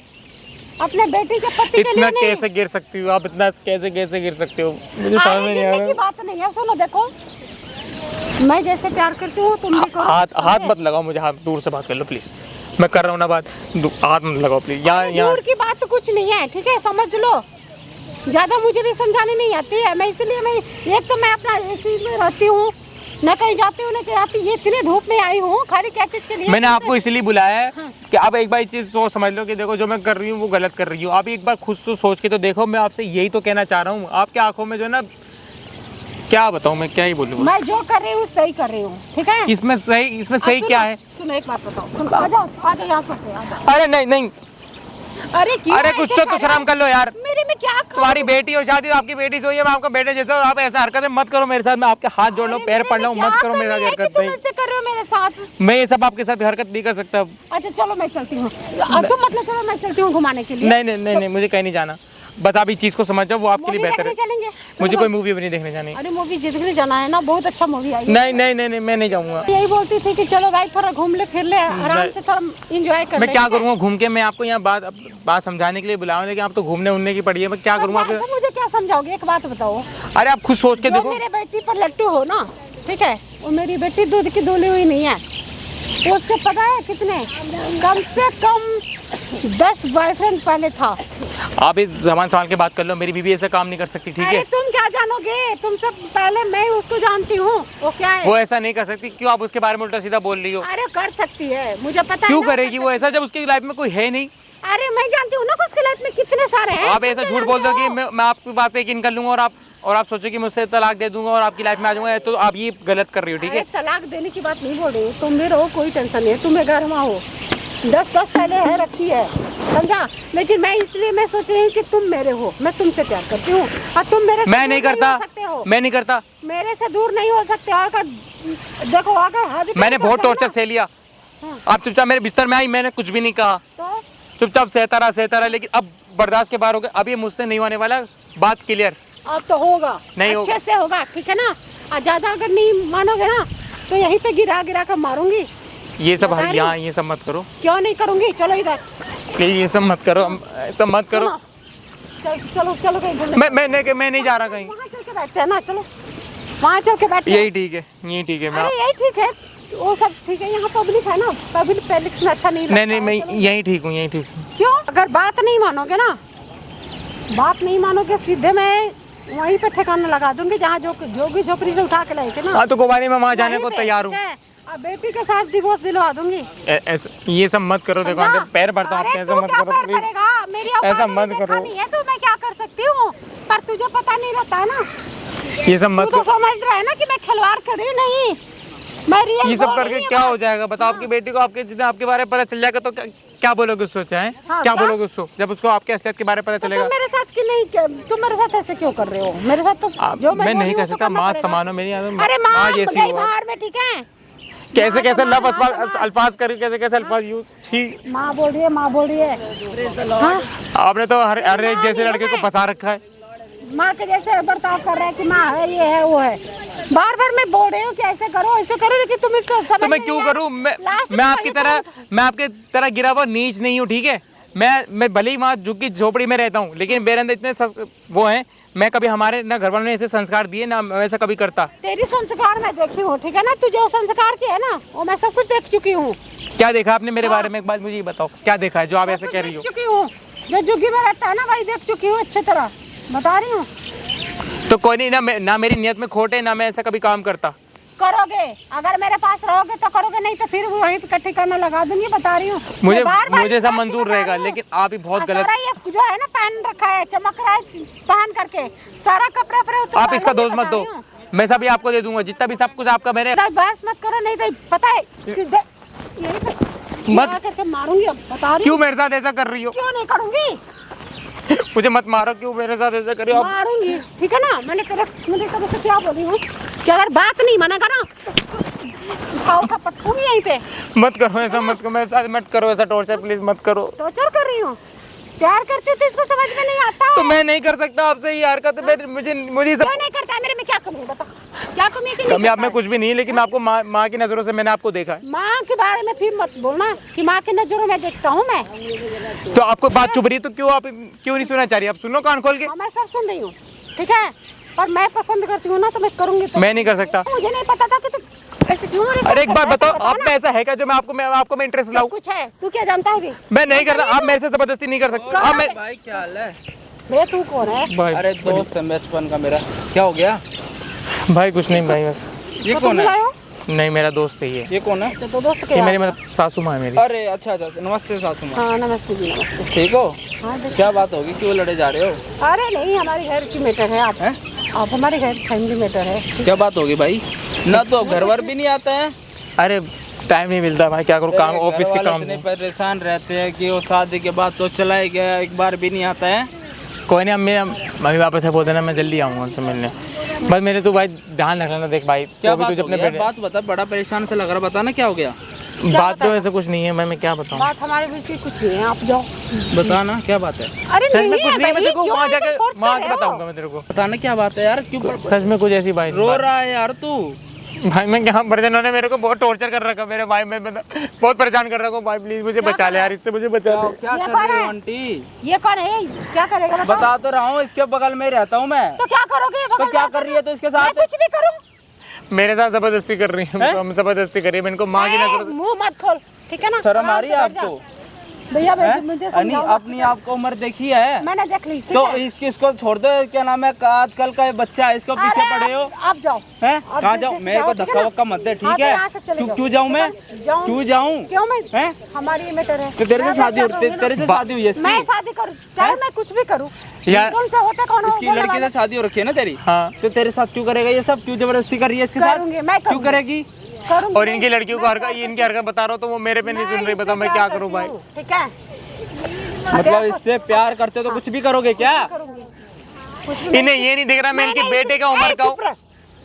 अपने बेटी के पति के लिए इतना नहीं। कैसे गिर सकती हो आप? इतना कैसे गिर सकते हो? मुझे समझ में नहीं आ गिरने की रहा। बात नहीं है, सुनो देखो, मैं जैसे प्यार करती हूँ तुम भी करो। हाथ मत लगाओ मुझे, हाथ दूर से बात कर लो प्लीज। मैं कर रहा हूँ ना बात, हाथ मत लगाओ प्लीज। यहाँ दूर की बात तो कुछ नहीं है, ठीक है, समझ लो। ज्यादा मुझे भी समझाने नहीं आती है। मैं इसलिए एक तो मैं अपना चीज में रहती हूँ, न कहीं जाती हूँ न कहीं आती। ये इतनी धूप में आई हूँ खाली क्या चीज के लिए? मैंने आपको इसलिए बुलाया है कि आप एक बार चीज सोच समझ लो कि देखो जो मैं कर रही हूँ वो गलत कर रही हूँ। आप एक बार खुद तो सोच के तो देखो। मैं आपसे यही तो कहना चाह रहा हूँ। आपके आंखों में जो है ना, क्या बताऊँ मैं, क्या ही बोलूँ? मैं जो कर रही हूँ सही कर रही हूँ, ठीक है। इसमें सही क्या है? सुनो एक बात बताओ, सुनो, आ जाओ यहाँ से, आ जाओ। अरे नहीं, अरे क्यों? अरे कुछ तो शर्म कर लो यार। मेरे में क्या तुम्हारी बेटी हो, शादी तो आपकी बेटी से हुई है, मैं आपका बेटे जैसा हूं। आप ऐसा हरकतें मत करो मेरे साथ। मैं आपके हाथ जोड़ लो, पैर पड़ लो, मत करो मेरे साथ हरकत। तुम ऐसे कर रहे हो मेरे साथ? मैं ये सब आपके साथ हरकत नहीं कर सकता। अच्छा चलो मैं चलती हूँ। तुम मतलब चलो मैं चलती हूँ घुमाने के लिए। नहीं, मुझे कहीं नहीं जाना। बस आप इस चीज को समझ जाओ, वो आपके लिए बेहतर है। चलेंगे? मुझे कोई मूवी भी नहीं देखने जानी। अरे मूवी देखने जाना है ना, बहुत अच्छा मूवी आई है। नहीं, मैं नहीं जाऊंगा। यही बोलती थी कि चलो भाई थोड़ा घूम ले फिर ले, आराम से थोड़ा एंजॉय कर ले। मैं क्या करूँगा घूम के? मैं आपको यहाँ बात समझाने के लिए बुलाऊं, लेकिन आप तो घूमने उड़ने की पड़ी है। मैं क्या करूँगा? मुझे क्या समझाओगे? एक बात बताओ। अरे आप खुद सोच के देखो। मेरे बेटी पर लट्टू हो ना, ठीक है, वो मेरी बेटी दूध की धुली हुई नहीं है। वो उसको पता है कितने, कम से कम 10 बॉयफ्रेंड पहले था। आप इस जबान संभाल के बात कर लो, मेरी बीवी ऐसा काम नहीं कर सकती, ठीक अरे है? तुम क्या जानोगे, तुम सब पहले मैं उसको जानती हूँ, वो क्या है। वो ऐसा नहीं कर सकती, क्यों आप उसके बारे में उल्टा सीधा बोल रही हो? अरे कर सकती है, मुझे पता है क्यों ना, करेगी वो ऐसा जब उसकी लाइफ में कोई है नहीं? अरे मैं जानती हूँ ना कि उसकी लाइफ में कितने सारे हैं। आप ऐसा झूठ बोल दो कि मैं आपकी बात पे यकीन कर लूंगा और आप सोचो कि मुझसे तलाक दे दूंगा और आपकी लाइफ में आ जाऊंगा, तो आप ये गलत कर रही हो, ठीक है? तलाक देने की बात नहीं बोल रही हूँ, तुम भी रहो, कोई टेंशन नहीं है, तुम्हें घर में हो 10 पहले है रखी है, समझा? लेकिन मैं इसलिए मैं सोच रही हूँ कि तुम मेरे हो, मैं तुमसे प्यार करती हूँ और तुम मेरे से मैं नहीं करता, मैं नहीं करता, मेरे से दूर नहीं हो सकते। अगर देखो अगर मैंने बहुत टॉर्चर सह लिया। आप चुपचाप मेरे बिस्तर में आई, मैंने कुछ भी नहीं कहा, तो चुपचाप सहता रहा, लेकिन अब बर्दाश्त के बाहर हो गया। अब ये मुझसे नहीं होने वाला, बात क्लियर। अब तो होगा, नहीं अच्छे होगा। से होगा, ठीक है ना? और ज्यादा अगर नहीं मानोगे ना तो यहीं पे गिरा कर मारूंगी। ये सब बता रही यहाँ ये सब मत करो, क्यों नहीं करूंगी? चलो इधर, प्लीज ये सब मत करो, सब मत करो। चलो चलो कहीं घूमने। मैं नहीं जा रहा कहीं। वहाँ चल के बैठते हैं ना, चलो वहाँ चल के बैठते हैं। यही ठीक है, यही ठीक है। मैं अरे यही ठीक है, वो सब ठीक है, यहाँ पब्लिक है ना, पब्लिक में अच्छा नहीं लगता। नहीं मैं यही ठीक हूँ, यही ठीक हूँ। क्यों? अगर बात नहीं मानोगे ना, बात नहीं मानोगे, सीधे मैं वहीं पे ठिकाना लगा दूंगी जहाँ जोगी झोपड़ी से उठा के लाए थे ना। हाँ तो गोबानी में वहाँ जाने वहीं को पे, तैयार हूँ। ठीक है? अब बेटी के साथ डिवोर्स दिलवा दूंगी। ये सब मत करो, देखो समझा? पैर पड़ता हूँ आपके, अरे ऐसा तू मत क्या करो पैर प्लीज। पड़ेगा? मेरी औकात ऐसा नहीं मत देखा करो। नहीं है तो मैं क्या कर सकती हूँ, पर तुझे पता नहीं रहता है ना। ये सब मत तू तो करो। समझ रहा है ना कि मैं खिलवाड़ कर रही हूँ, नहीं मैं रियल ये सब बोल करके रही हूँ। क्या हो जाएगा बताओ? आपकी बेटी को आपके जितना आपके बारे में पता चल जाएगा तो क्या बोलोगे उसको? चाहे हाँ, क्या क्या? बोलोगे उसको जब उसको आपके असलियत के बारे में पता तो चलेगा? तुम मेरे साथ की नहीं, तुम मेरे साथ ऐसे क्यों कर रहे हो? मेरे साथ तो जो मैं बोल नहीं रही कर हूँ तो सकता, करना माँ पड़ेगा। समानो मेरी अरे माँ जैसी गई हो। बाहर में, ठीक है? कैसे माँ कैसे समान, लफ माँ समान। अल्फाज कर कैसे अल्फाज यूज। ठीक, माँ बोल रही है, माँ बोल रही है। हाँ? आपने तो हर एक जैसे लड़के को फंसा रखा है। माँ के जैसे बर्ताव कर रहे हैं कि माँ है, ये है, वो है। बार बार मैं बोल रही हूँ कि ऐसे करो लेकिन तुम इसको समझ तो मैं नहीं क्यों है। करूँ? लास्ट मैं में आपकी तरह गिरा हुआ नीच नहीं हूँ, ठीक है? मैं भले ही वहाँ झुग्गी झोपड़ी में रहता हूँ, लेकिन मेरे अंदर इतने वो हैं, मैं कभी हमारे ना घर वालों ने ऐसे संस्कार दिए ना मैं ऐसा कभी करता। तेरी संस्कार मैं देखी हूँ, ठीक है ना? तू जो संस्कार किया है ना वो मैं सब कुछ देख चुकी हूँ। क्या देखा आपने मेरे बारे में? एक बात मुझे ये बताओ, क्या देखा है जो आप ऐसे कह रही हो? देख चुकी हूँ, जो झुग्गी में रहता है ना वही देख चुकी हूँ अच्छी तरह, बता रही हूँ। तो कोई नहीं ना मेरी नियत में खोट है, ना मैं ऐसा कभी काम करता। करोगे, अगर मेरे पास रहोगे तो करोगे, नहीं तो फिर वहीं पे इकट्ठी करना लगा दूंगी, बता रही हूँ। मुझे सब मंजूर रहेगा, लेकिन आप ही बहुत गलत। सारा ये जो है ना पहन रखा है, चमक रहा है पहन करके, सारा कपड़ा पर आप इसका दोष मत दो, मैं सभी आपको दे दूंगा, जितना भी सब कुछ आपका मेरे। बहस मत करो, नहीं तो पता है सीधे यहीं पे मत करके मारूंगी। अब बता रही क्यों हूँ, मेरे साथ ऐसा कर रही हो? क्यों नहीं करूंगी? मुझे मत मारो, क्यों मेरे साथ ऐसा कर रही हो आप? मारूंगी, ठीक है ना? मैंने कब से क्या बोली हूँ कि अगर बात नहीं मानेगा ना तो का पटकूंगी यहीं पे। मत करो ऐसा, मत करो मेरे साथ, मत करो ऐसा टॉर्चर, प्लीज मत करो। टॉर्चर कर रही हूँ? प्यार करती तो इसको समझ में नहीं आता। तो मैं नहीं कर सकता आपसे ये हरकत, मुझे सब क्यों नहीं करता है? मेरे में क्या कमी है बता, क्या कमी है कि नहीं कमी आप करता में है? कुछ भी नहीं है, लेकिन आपको माँ की नजरों से मैंने आपको देखा है। माँ के बारे में फिर मत बोलना कि माँ के नजरों में देखता हूँ मैं। तो आपको बात चुभ रही है तो क्यों नहीं सुनना चाह रही? आप सुनो कान खोल के। हाँ, मैं सब सुन रही हूँ, ठीक है? पर मैं पसंद करती हूँ ना तो मैं करूँगी। तो मैं नहीं कर सकता। मुझे नहीं पता था कि तू ऐसे क्यों मेरे साथ अरे एक बात कर रहा है, बताओ, बता आप ना। में ऐसा है क्या जो मैं इंटरेस्ट सब लाऊं? कुछ है, तू क्या जानता है भी? मैं नहीं कर रहा, आप मेरे से जबरदस्ती नहीं कर सकते। आप मैं भाई क्या हाल है? बे तू कौन है? भाई अरे दोस्त है बचपन का मेरा, क्या हो गया? भाई कुछ नहीं भाई, बस ये तो कौन है? बुलायो? नहीं मेरा दोस्त है ये कौन है? तो दोस्त ये क्या? मेरी मतलब सासू माँ है मेरी। अरे अच्छा, नमस्ते सासू माँ। हाँ नमस्ते जी, नमस्ते। ठीक हो? हाँ देखो। क्या बात होगी, क्यों लड़े जा रहे हो? अरे नहीं, हमारी घर की मैटर है। आप हैं? आप हमारे घर फैमिली मैटर है। क्या बात होगी भाई? ना तो घर वर भी नहीं आता है। अरे टाइम नहीं मिलता भाई, क्या करूँ, काम ऑफिस के घर वाले काम इतने से। परेशान रहते हैं कि वो शादी के बाद तो चला ही गया, एक बार भी नहीं आता है। कोई नहीं, अब मेरा मम्मी पापा से बोल देना मैं जल्दी आऊँगा उनसे मिलने। बस मेरे तो भाई ध्यान रखना, देख भाई क्या तो भी बात तुझे होगी अपने यार? बात बता, बड़ा परेशान से लग रहा, बता ना क्या हो गया? बात तो ऐसा कुछ नहीं है, मैं क्या बताऊँ। बात हमारे बीच की कुछ नहीं है, आप जाओ। बता ना क्या बात है? अरे सच में नहीं कुछ है नहीं है, मैं भाई, तेरे को क्यों वहाँ ऐसे जाके force कर वहाँ रहे के हो? बताऊँगा मैं तेरे को। बता ना क्या बात है यार, क्यों सच में कुछ ऐसी बात रो रहा है यार तू? भाई मैं क्या परिजनों ने मेरे को बहुत टॉर्चर कर रखा, मेरे भाई मैं बहुत परेशान कर रखा हूँ भाई, प्लीज मुझे बचा ले यार, इससे मुझे बचा ले। क्या ये कर कौन रही हो है? आंटी? ये कौन है? क्या करेगा बताओ? बता तो रहा हूँ, इसके बगल में ही रहता हूँ मैं। तो क्या करोगे? तो क्या कर रही है तो इसके साथ? मैं कुछ भी करूँ? मेरे साथ जबरदस्ती कर रही है, हम जबरदस्ती कर रही है, मैं इनको माँ की नजर। मुंह मत खोल, ठीक है ना? शर्म आ आराम रही से है बैठ जा। आपको? भैया हैं? मुझे नहीं, समझाओ। अपनी आपको उम्र देखी है? मैंने देख ली, ठीक तो है? इसको छोड़ दो, क्या नाम है, आजकल का ये बच्चा है, इसको पीछे अरे पड़े हो आप जाओ। हैं? आप कहाँ जल्दी जाऊँ? से मेरे जाओ, को ठीक है धक्का ना? वक्का मत दे, हाँ, ठीक तो है? यहाँ से चले जाओ। क्यों जाऊँ मैं? जाऊँ। क्यों जाऊँ? क्यों मैं? हैं? हमारी ये मैटर है। तो तेरे से मैं शादी क्या होती, करूँगी तेरे से ना? शादी हुई है इसकी? मैं शादी करूँ चाहे मैं कुछ भी करूँ, यार- कौन से होते कौन हो इसकी बोलने लड़की वाले? से शादी हो रखी है ना तेरी? हाँ। तो तेरे साथ क्यों करेगा ये सब? क्यों जबरदस्ती कर रही है इसके साथ? करूँगी, मैं क्यों करूँगी। करेगी? करूँगी। और इनकी लड़कियों को हरकत, इनकी हरकत बता रहा हूँ तो वो मेरे पे नहीं सुन रही, बताओ मैं क्या करूँ भाई? ठीक है? मतलब इससे प्यार करते हो तो कुछ भी करोगे क्या? करूँगी। कुछ भी इन्हें ये नहीं दिख रहा मैं इनकी बेटे का उम्र का हूँ। चुप रह।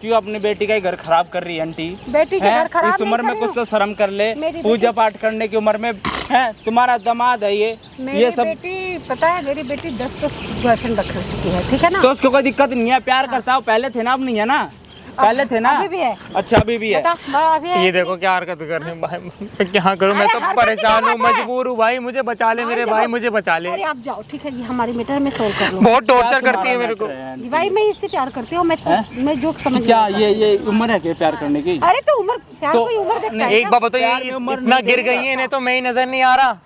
क्यों अपनी बेटी का ही घर खराब कर रही है आंटी? बेटी के हैं? घर खराब इस उम्र नहीं में कर कुछ तो शर्म कर ले, मेरी पूजा पाठ करने की उम्र में है, तुम्हारा दामाद है ये मेरी सब। बेटी पता है, मेरी बेटी 10 बॉयफ्रेंड रख चुकी है, ठीक है ना? तो उसको कोई दिक्कत नहीं है, प्यार करता हो, पहले थे ना, अब नहीं है ना? पहले थे ना? अभी भी है। अच्छा अभी भी है। बता, अभी है। ये देखो क्या हरकत कर रहे हैं भाई, मैं क्या करूँ? मैं अरे तो हरकत की परेशान क्या हूँ, बात है? मजबूर हूँ भाई, मुझे बचा ले मेरे भाई, मुझे बचा ले। अरे आप जाओ, ठीक है? ये हमारी मैटर में सोल्व कर लो। बहुत टॉर्चर क्या करती है तुम्हारा मेरे को। मैटर है आंटी? भाई मैं इससे प्यार करती हूँ, मैं जो समझ क्या नहीं ये उम्र है क्या प्यार करने की? आता। अरे तो उम्र प्यार तो- कोई उम्र देखता है एक क्या? बात बताओ, प्यार ये में उम्र इतना नहीं गिर देखता। गई है इन्हें तो मैं ही नजर नहीं आ रहा।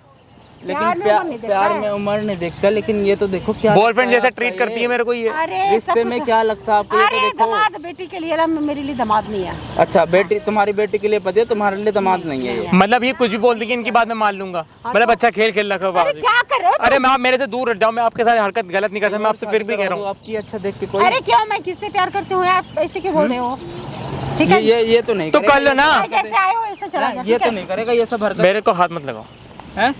लेकिन प्यार में प्यार उम्र नहीं देखता प्यार है। में उम्र नहीं देखता, लेकिन ये तो देखो क्या बॉयफ्रेंड लगता जैसा है ट्रीट आपका करती ये? है मेरे को ये। अरे रिश्ते सब में कुछ- क्या लगता है आपको? ये तो अरे देखो। दामाद बेटी के लिए ना, मेरे लिए दामाद नहीं है। अच्छा बेटी, तुम्हारी बेटी के लिए पति है, तुम्हारे लिए दामाद नहीं है ये। मतलब ये कुछ भी बोल दी कि इनकी बात मैं मान लूंगा, मतलब अच्छा खेल रखा अरे क्या कर रहे हो तुम? अरे मैं आप मेरे से दूर हट जाओ, मैं आपके साथ हरकत गलत नहीं करता, मैं आपसे फिर भी कह रहा हूँ। आपकी अच्छा देख के कोई अरे क्यों, मैं किससे प्यार करती हूँ? आप ऐसे क्यों बोल रहे हो? ठीक है? ये तो नहीं तो करेगा। कर लो ना। भाई जैसे आए हो ऐसे चला जा, ये ठीक तो है? नहीं करेगा ये सब हरकत मेरे को हाथ मत लगाओ, हैं?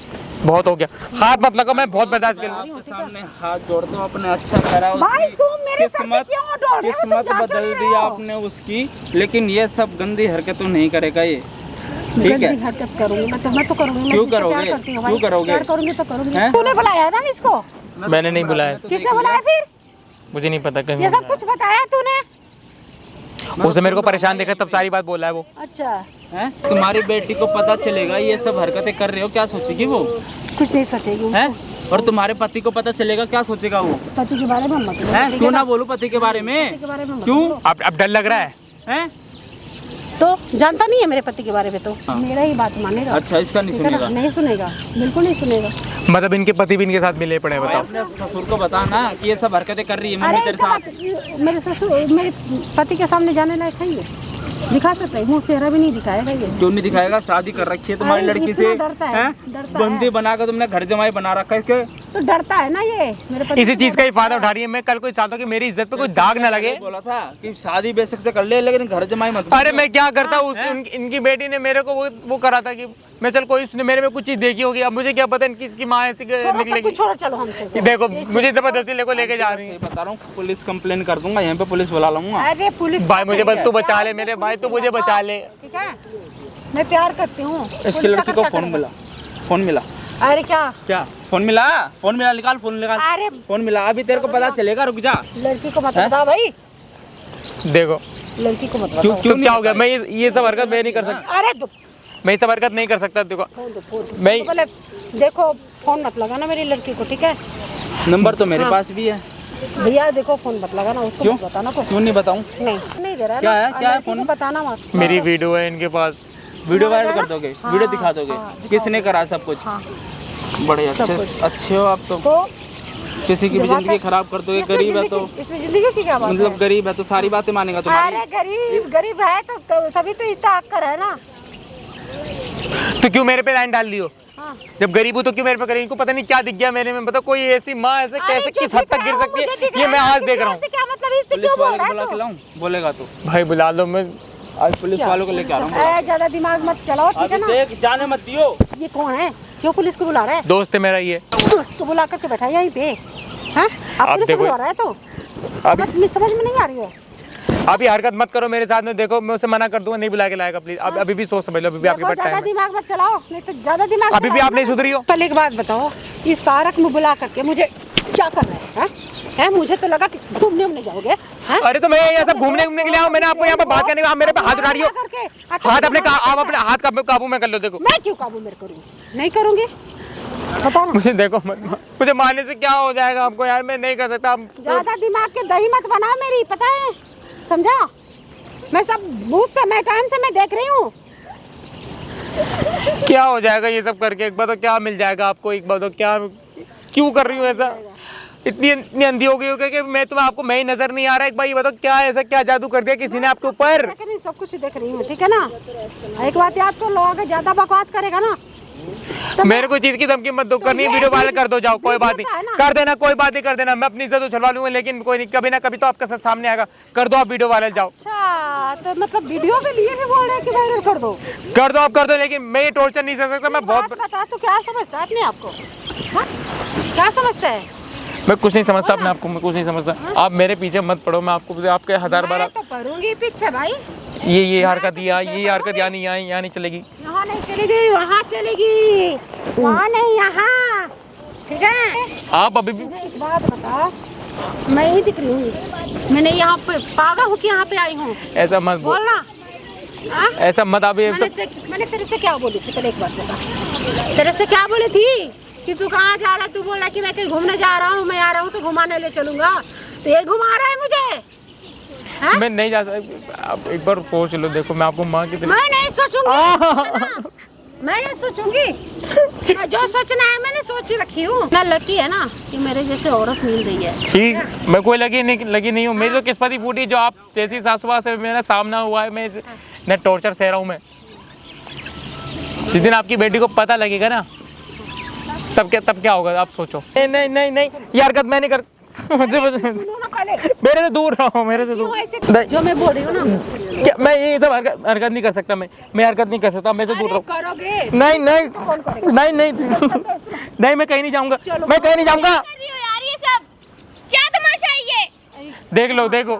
बहुत हो गया, हाथ मत लगाओ, मैं बहुत बर्दाश्त कर लूँ। आपके सामने हाथ जोड़ दो, अपने अच्छा करा भाई उसकी तुम मेरे सर पे किस्मत क्यों दौड़ रहे हो? तुम किस्मत जान बदल नहीं दी रहे हो। आपने उसकी, लेकिन ये सब गंदी हरकतें नहीं करेगा ये, ठीक है? गंदी हरकत करूंगी मैं तो करूंगी। मैं क्यों जिससे करोगे? प्यार करती हूँ क्यों भाई, करोगे? प्यार करूंगी तो करूंगी। हैं? तूने बुलाया था ना इसको? मैंने नहीं बुलाया, किसने बुलाया फिर? मुझे नहीं पता ये कहीं सब कुछ बताया तूने? उसने मेरे को परेशान देखा तब सारी बात बोला है वो। अच्छा, हैं? तुम्हारी बेटी को पता चलेगा ये सब हरकतें कर रहे हो, क्या सोचेगी वो? कुछ नहीं सोचेगी। हैं? और तुम्हारे पति को पता चलेगा, क्या सोचेगा वो? पति के बारे में मत बोलो, हैं? ठीक क्यों है ना बोलूं पति के बारे पति में? के बारे में मत क्यों? बोलो। अब डर लग रहा है। हैं? तो जानता नहीं है मेरे पति के बारे में, तो मेरा ही बात मानेगा। अच्छा इसका नहीं ठीक है ना? सुनेगा। नहीं सुनेगा, बिल्कुल नहीं सुनेगा। मतलब इनके पति भी इनके साथ मिले पड़े, भाई बताओ। अपने ससुर को बता ना कि ये सब हरकतें कर रही है मम्मी अरे तेरे इसका साथ। बात- मेरे ससुर मेरे पति के सामने जाने लायक है ये? दिखा सकता है, मुँह चेहरा भी नहीं दिखाएगा ये। क्यों नहीं दिखाएगा? शादी कर रखी है तुम्हारी अरे लड़की इतना से, डरता है, हैं? डरता बंदी है। बनाकर तुमने घर जमाई बना रखा है इसके। तो डरता है ना ये मेरे पति इसी से चीज का ही फायदा उठा रही है। मैं कल कोई चाहता हूँ कि मेरी इज्जत पे कोई दाग ना लगे। बोला था कि शादी बेशक से कर ले, लेकिन घर जमाई मत। अरे मैं क्या करता हूँ, इनकी बेटी ने मेरे को वो करा था कि मैं चल कोई उसने मेरे में कुछ चीज देखी होगी, अब मुझे क्या पता इनकी इसकी माँ ऐसी छोड़ो, सब निकलेगी। कुछ छोड़ो, चलो हमसे ये देखो मुझे जबरदस्ती लेके जा रही है। सही बता रहा हूँ, पुलिस कंप्लेन कर दूंगा, यहाँ पे पुलिस बुला लूंगा। अरे पुलिस भाई मुझे बस तू बचा ले मेरे भाई, तू मुझे बचा ले। ठीक है? मैं प्यार करती हूँ। इसकी पुलिस लड़की का को क्या फोन करेगा? मिला, फोन मिला अरे क्या? क्या? फोन मिला, फोन मिला, निकाल फोन निकाल। अरे फोन मिला, अभी तेरे को पता चलेगा, रुक जा। लड़की को मत बता भाई, देखो लड़की को मत क्यों बता। क्यों क्या हो गया, मैं ये सब हरकत मैं नहीं कर सकता, अरे दो मैं ये सब हरकत नहीं कर सकता। देखो फोन दो। मैं तो पहले देखो, फोन मत लगाना मेरी लड़की को, ठीक है? नंबर तो मेरे पास भी है। भैया देखो, फोन मत लगाना उसको, क्यों? मत बताना कुछ। क्यों नहीं बताऊं? नहीं दे रहा है क्या ना? है? क्या है लड़की को फोन? बताना मत। मेरी वीडियो है इनके पास, वीडियो वायरल कर दोगे? हाँ, वीडियो दिखा दोगे? हाँ, दिखाओ। किसने करा सब कुछ? हाँ, बड़े सब अच्छे कुछ। अच्छे हो आप तो। तो किसी की भी जब जिंदगी आता- खराब कर दोगे, इसमें गरीब है तो। जिंदगी- इसमें जिंदगी की क्या बात मतलब है? गरीब है तो सारी बातें मानेगा तुम्हारी। अरे गरीब है तो तभी तो इतना हक कर है ना। तो क्यों मेरे पे लाइन डाल दी हो? हाँ। जब गरीब हूँ तो क्यों मेरे पे करें? इनको पता नहीं क्या दिख गया मेरे में, बताओ। कोई ऐसी माँ ऐसे अरे कैसे जो किस हद दिख तक रहा गिर है, सकती मुझे दिख है, ये रहा मैं है, आज किसी देख रहा और हूँ। से क्या मतलब, इससे पुलिस क्यों बोल वाले को रहा बुला है के तू? लाऊं? बोलेगा तो। भाई बुला लो, मैं आज पुलिस वालों को लेके आ रहा हूँ। ए, ज्यादा दिमाग मत चलाओ, ठीक है अभी ना? देख, जाने मत दियो। ये कौन है? क्यों पुलिस को बुला रहा है? दोस्त है मेरा ये। दोस्त को बुला करके बैठा है यहीं पे, हाँ? आप पुलिस को देखो- बुला रहा है तो अभी समझ में नहीं आ रही है। अभी हरकत मत करो मेरे साथ में, देखो मैं उसे मना कर दूंगा, नहीं बुला के लाएगा प्लीज। अभी भी सोच समझ लो, अभी भी आपके देखो, पास ज्यादा टाइम है। दिमाग मत चलाओ, नहीं तो ज्यादा दिमाग अभी भी आप नहीं सुधरी हो। पहले एक बात बताओ, इस पार्क में बुला करके मुझे क्या करना है? हाँ? हैं? मुझे तो लगा कि घूमने उमने जाओगे, हाँ? अरे तो मैं ये सब घूमने के लिए आऊँ, मैंने आपको यहाँ पर बात करने के लिए, आप मेरे पे हाथ उठा रही हो। हाथ अपने आप अपने हाथ काबू में कर लो। देखो मैं क्यों काबू में करूँगी? नहीं करूँगी, बताओ ना। मुझे देखो मत, मुझे मारने से क्या हो जाएगा आपको यार, मैं नहीं कर सकता। ज्यादा दिमाग के दही मत बनाओ मेरी, पता है? समझा? मैं सब बहुत समय टाइम से मैं देख रही हूँ। क्या हो जाएगा ये सब करके? एक बार तो क्या मिल जाएगा आपको? एक बार तो क्या, क्यों कर रही हूँ ऐसा? इतनी अंधी हो गई हो कि मैं तुम्हें आपको मैं ही नजर नहीं आ रहा। एक बार ये बताओ क्या ऐसा क्या जादू कर दिया किसी ने आपके ऊपर? देख रही हूँ, सब कुछ देख रही हूँ, ठीक है ना। एक बात याद तो लोग ज्यादा बकवास करेगा ना तो मेरे को चीज की धमकी मत दो। करनी वीडियो वायरल कर दो, जाओ कोई बात नहीं, कर देना, कोई बात नहीं, कर देना। मैं अपनी इज्जत उछलवा लूंगा, लेकिन कोई नहीं, कभी ना कभी तो आपका सच सामने आएगा। कर दो आप वीडियो वायरल, जाओ। अच्छा, तो मतलब वीडियो के लिए भी बोल रहे हैं कि वायरल कर दो? कर दो आप, कर दो, लेकिन मैं ये टॉर्चर नहीं कर सकता। मैं बहुत बता, तो क्या समझता है अपने आप को? हाँ? क्या समझता है? मैं कुछ नहीं समझता अपने आप को, मैं कुछ नहीं समझता। आप मेरे पीछे मत पड़ो, मैं आपको आपके 1000 बार मैं तो पढ़ूंगी पीछे भाई। ये हरकत ये हरकत यहाँ नहीं चलेगी। यहाँ नहीं चलेगी, वहाँ चलेगी, वहाँ नहीं यहाँ, ठीक है। आप अभी भी एक बात बता, मैं ही दिख रही हूँ, मैंने यहाँ पे पागल हूँ कि यहाँ पे आई हूँ? ऐसा मत बोलना। हाँ? ऐसा मत आप मैंने तेरे से क्या बोली थी? पहले एक बात बता, तेरे से क्या बोली थी कि तू कहाँ जा रहा है? तू बोल रहा कि मैं कहीं घूमने जा रहा हूँ, मैं आ रहा हूँ तो घुमाने ले चलूंगा, तो ये घुमा रहा है मुझे? हाँ? मैं नहीं जा सकता। आप एक बार सोच लो, देखो मैं आपको माँ की तरह। मैं नहीं सोचूंगी, मैं नहीं सोचूंगी, जो सोचना है मैंने सोच रखी हूँ ना। लकी है ना कि मेरे जैसे औरत मिल रही है। ठीक, मैं कोई लगी नहीं हूँ। मेरी तो किस्मत ही फूटी जो आप जैसी सासुआ से मेरा सामना हुआ है। मैं टॉर्चर सह रहा हूँ। मैं जिस दिन आपकी बेटी को पता लगेगा ना, तब क्या होगा आप सोचो। नहीं ये हरकत मैं नहीं कर। मेरे से दूर रहो, मेरे से दूर। जो मैं बोल रही हूँ ना, क्या मैं ये सब हरकत नहीं कर सकता। मैं हरकत नहीं कर सकता, मेरे से दूर रहो। करोगे? नहीं मैं कहीं नहीं जाऊंगा, मैं कहीं नहीं जाऊंगा। कर रही हो यार ये सब? क्या तमाशा है ये? देखो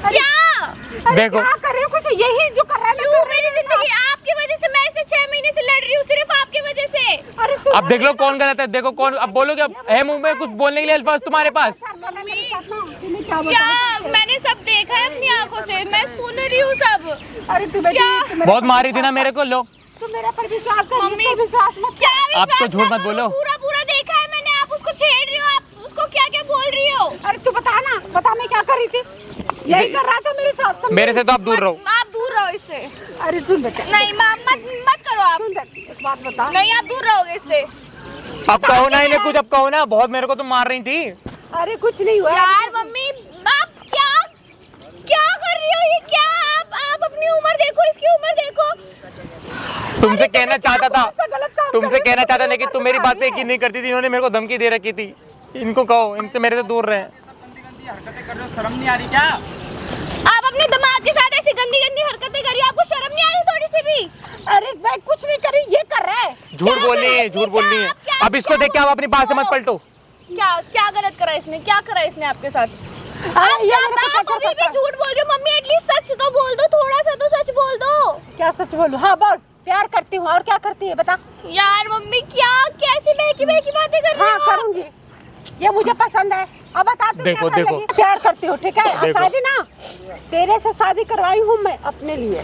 क्या? देखो क्या कर रहे हो? कुछ यही जो कर रहा है क्यों? मेरी जिंदगी आपकी वजह से, मैं इसे 6 महीने से लड़ रही हूँ, सिर्फ आपकी वजह से। अरे तू अब देख लो कौन गलत है। देखो कौन, अब बोलोगे, अब है मुंह में कुछ बोलने के लिए अल्फाज तुम्हारे पास? क्या? मैंने सब देखा है अपनी आंखों से, मैं सुन रही हूँ सब। अरे तू क्या? बहुत मारी थी ना मेरे को। लो तू मेरे पर विश्वास कर, मम्मी, मुझ पर विश्वास मत क्या कर। आप तो विश्वास झूठ ना मत करो, बोलो। पूरा देखा है मैंने। आप उसको छेड़ रही हो, आप उसको क्या बोल रही हो? अरे तू बता ना, बता मैं क्या कर रही थी? यही कर रहा था मेरे साथ। मेरे से तो आप दूर रहो। आप दूर रहो इससे। अरे सुन बेटा, नहीं माँ, मत करो आप। सुन बेटा, एक बात बता। नहीं, आप दूर रहोगे इससे। अब कहो ना इन्हें कुछ, अब कहो ना। बहुत मेरे को तुम मार रही थी। अरे कुछ नहीं हुआ यार मम्मी, आप क्या कर रही हो? ये क्या? आप अपनी उम्र देखो, इसकी उम्र देखो। तुमसे कहना चाहता था, लेकिन तुम मेरी बात पे यकीन नहीं करती थी। इन्होंने मेरे को धमकी दे रखी थी। इनको कहो इनसे मेरे से दूर रहे। शर्म नहीं आ रही क्या? आप अपने दिमाग के साथ ऐसी गंदी हरकतें करिए, आपको शर्म नहीं आ रही थोड़ी सी भी? अरे मैं कुछ नहीं कर रही, ये कर रहा है। झूठ बोलनी है। अब इसको देख के आप अपनी बात से मत पलटो। क्या गलत करा इसने? क्या करा इसने आपके साथ? अरे ये मेरे को आप अभी भी झूठ बोल रही हो मम्मी। एटलीस्ट सच तो बोल दो, थोड़ा सा तो सच बोल दो। क्या सच बोलूं? हाँ बोल, प्यार करती हूँ। और क्या करती है बता? यार मम्मी, क्या कैसी बहकी बातें कर रही हाँ हो? करूंगी, ये मुझे पसंद है। अब बता तू क्या कर लगी? प्यार करती हूँ, ठीक है। और शादी ना तेरे से शादी करवाई हूँ मैं अपने लिए।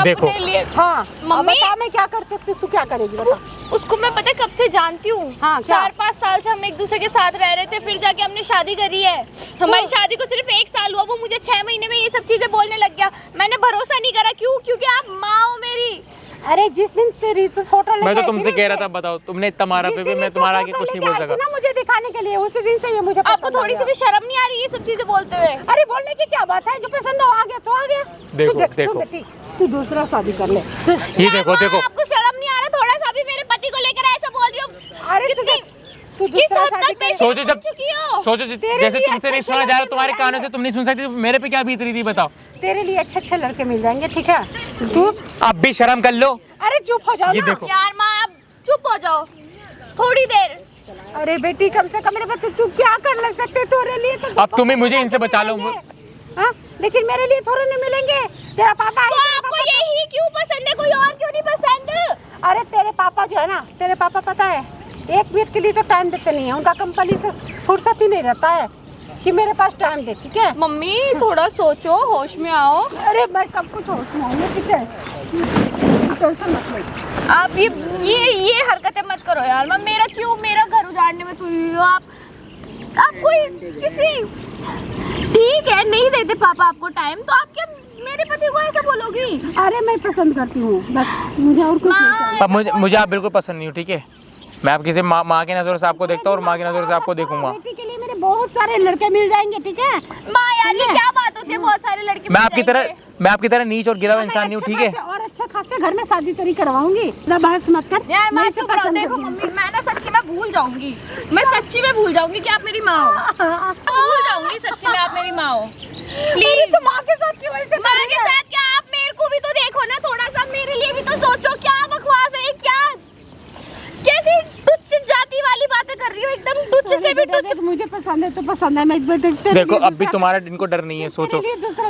देखो। अपने लिए? हाँ मम्मी, बता मैं क्या कर सकती हूँ, तू क्या करेगी बता? उसको मैं पता कब से जानती हूँ। हाँ, क्या? 4-5 साल से हम एक दूसरे के साथ रह रहे थे, फिर जाके हमने शादी करी है। हमारी शादी को सिर्फ 1 साल हुआ, वो मुझे 6 महीने में ये सब चीजें बोलने लग गया। मैंने भरोसा नहीं करा। क्यों? क्योंकि आप माँ हो मेरी। अरे जिस दिन तेरी तू फोटो लेके मैं तो आई थी तुमसे ना कह रहा इससे, था, बताओ तुमने इतना मारा जिस पे दिन भी मैं इसको तुम्हारा आगे फोटो कुछ नहीं लेके बोल आई थी सका। ना मुझे दिखाने के लिए, उसी दिन से ये मुझे आपको पसंद आ थोड़ी सी गया। भी शर्म नहीं आ रही ये सब चीजें बोलते हुए? अरे बोलने की क्या बात है, जो पसंद हो आ गया तो आ गया। देखो, तू देख, देखो। तू बेटी, तू दूसरा शादी कर ले। ये देखो आपको शर्म नहीं आ रहा थोड़ा सा भी? मेरे पति को लेकर ऐसा बोल रही हो? अरे तू कितनी- देख, तू किस दूसरा हद शादी तक कर ले। सोचो जब चुकी हो? सोचो जैसे तुमसे नहीं सुना जा रहा, तुम्हारे कानों से तुम नहीं सुन सकती, तो मेरे पे क्या बीत रही थी बताओ। तेरे लिए अच्छे लड़के मिल जाएंगे, ठीक है। तू अब भी शर्म कर लो। अरे चुप हो जाओ ये ना। देखो। यार माँ, आप चुप हो जाओ थोड़ी देर। अरे बेटी कम से कम मेरे बच्चे तू क्या कर ले सकते तेरे लिए तो अब तुम ही मुझे इनसे बचा लो। हाँ, लेकिन मेरे लिए थोड़े नहीं मिलेंगे। तेरा पापा है, तो तेरा आपको पापा- यही क्यों पसंद है? कोई और क्यों नहीं पसंद? अरे तेरे पापा जो है ना, तेरे पापा पता है 1 मिनट के लिए तो टाइम देते नहीं है। उनका कंपनी से फुर्सत ही नहीं रहता है कि मेरे पास टाइम दे, ठीक है। मम्मी थोड़ा सोचो, होश में आओ। अरे मैं सब कुछ होश में हूँ, ठीक है। टेंशन मत ले। आप ये हरकतें मत करो यार। मैं मेरा घर उजाड़ने में तुली हो आप कोई किसी। ठीक है, नहीं देते पापा आपको टाइम, तो आप क्या मेरे पति को ऐसा बोलोगी? अरे मैं पसंद करती हूँ बस, मुझे और कुछ नहीं चाहिए। अब मुझे आप बिल्कुल पसंद नहीं हो, ठीक है? मैं आप किसी माँ की नज़रों से आपको देखता हूँ और माँ की नज़रों से आपको देखूंगा। बेटी के लिए मेरे बहुत सारे लड़के मिल जाएंगे, ठीक है? माँ यार ये क्या बात होती है, बहुत सारे लड़के मैं मिल आपकी तरह नीच और गिरा हुआ इंसान नहीं हूँ, ठीक है? और अच्छा खासा घर में शादी तरी करवाऊंगी, ना बहस मत कर। यार मैं मैं इसे चुप रहो, पसंद देखो करती हूँ। मम्मी मैं ना सच्ची में भूल जाऊंगी, मैं सच्ची में भूल जाऊंगी कि आप मेरी माँ हो, भूल जाऊंगी सच्ची में आप मेरी माँ हो। प्लीज तो माँ के साथ क्यों ऐसे माँ के साथ क्या, आप मेरे को भी तो देखो ना थोड़ा सा, मेरे लिए भी तो सोचो। क्या बकवास है, क्या कैसी टुच्च जाति वाली बातें कर रही हो, एकदम टुच्च से भी टुच्च। मुझे पसंद है तो पसंद है, मैं देखो अब भी तुम्हारा इनको डर नहीं है, सोचो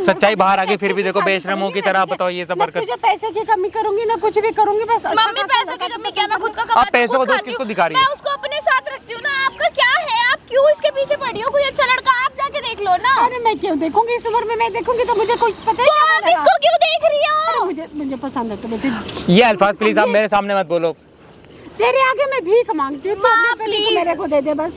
सच्चाई बाहर आ गई फिर भी देखो बेशरमों की तरह बताओ ये सब हरकत। तुझे पैसे की कमी करूंगी ना कुछ भी करूंगी, बस अच्छा मम्मी खासा पैसों की लगा कमी तो क्या, मैं खुद का आप कमाती पैसों हूँ, का दोष खाती किसको हूँ। दिखा रही है? मैं उसको अपने साथ रखती हूँ ना। आपका क्या है, आप क्यों इसके पीछे पड़ी हो? कोई अच्छा लड़का आप जाके देख लो ना। अरे मैं क्यों देखूंगी, इस उम्र में मैं देखूंगी तो मुझे कुछ पता तो ही आप इसको क्यों देख रही हो? मुझे पसंद है तो मुझे ये अल्फाज प्लीज आप मेरे सामने मत बोलो। तेरे आगे मैं भीख मांगती हूँ, माँ, पहले तो please। मेरे को दे दे बस।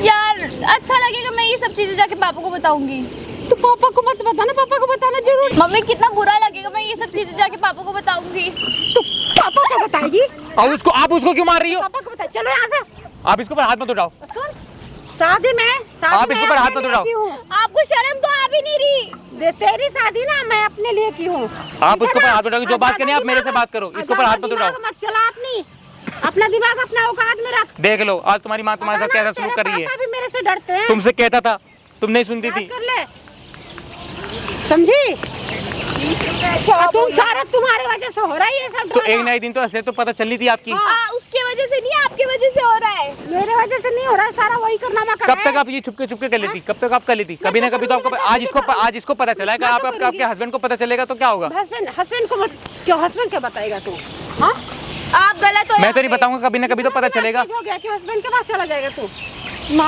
यार अच्छा लगेगा, मैं ये सब चीजें जाके पापा को बताऊंगी। तू पापा को मत बताना, पापा को बताना जरूर। मम्मी कितना बुरा लगेगा, मैं ये सब चीजें जाके पापा को बताऊंगी। तू पापा को बताएगी? और आप उसको क्यों मार रही हो? पापा को बता, चलो यहाँ से। आप इसके ऊपर हाथ मत उठाओ। सुन, शादी में आप इसके ऊपर हाथ मत उठाओ। आपको शर्म तो आ भी नहीं रही। तेरी शादी ना मैं अपने लिए की हूँ। आप उसके ऊपर हाथ उठाओ, जो बात करनी है आप मेरे से बात करो, इसके ऊपर हाथ मत उठाओ। मत चला अपना दिमाग अपना औकात में रख। देख लो आज तुम्हारी माँ तुम्हारे साथ कैसा सलूक कर रही है। पापा भी मेरे से डरते हैं। तुमसे कहता था तुम नहीं सुनती थी। कर ले, समझी? तुम सारा तुम्हारे वजह से हो रहा है ये सब तो ड्रामा। एक ना एक दिन तो असलियत तो पता चलनी थी आपकी। उसके वजह से नहीं, आपके वजह से हो रहा है। मेरे वजह से नहीं हो रहा है, सारा वही करना कर कब तक आप ये छुपके छुपके कर लेती? कब तक आप कर लेती? कभी ना कभी तो आपको आज इसको पता चला है कि आपके हस्बैंड को पता चलेगा तो क्या होगा? हस्बैंड को क्यों, हस्बैंड क्या बताएगा तू? हाँ आप गलत हो। मैं तो नहीं बताऊंगा, कभी ना कभी तो पता चलेगा। हो गया कि हस्बैंड के पास चला जाएगा तू।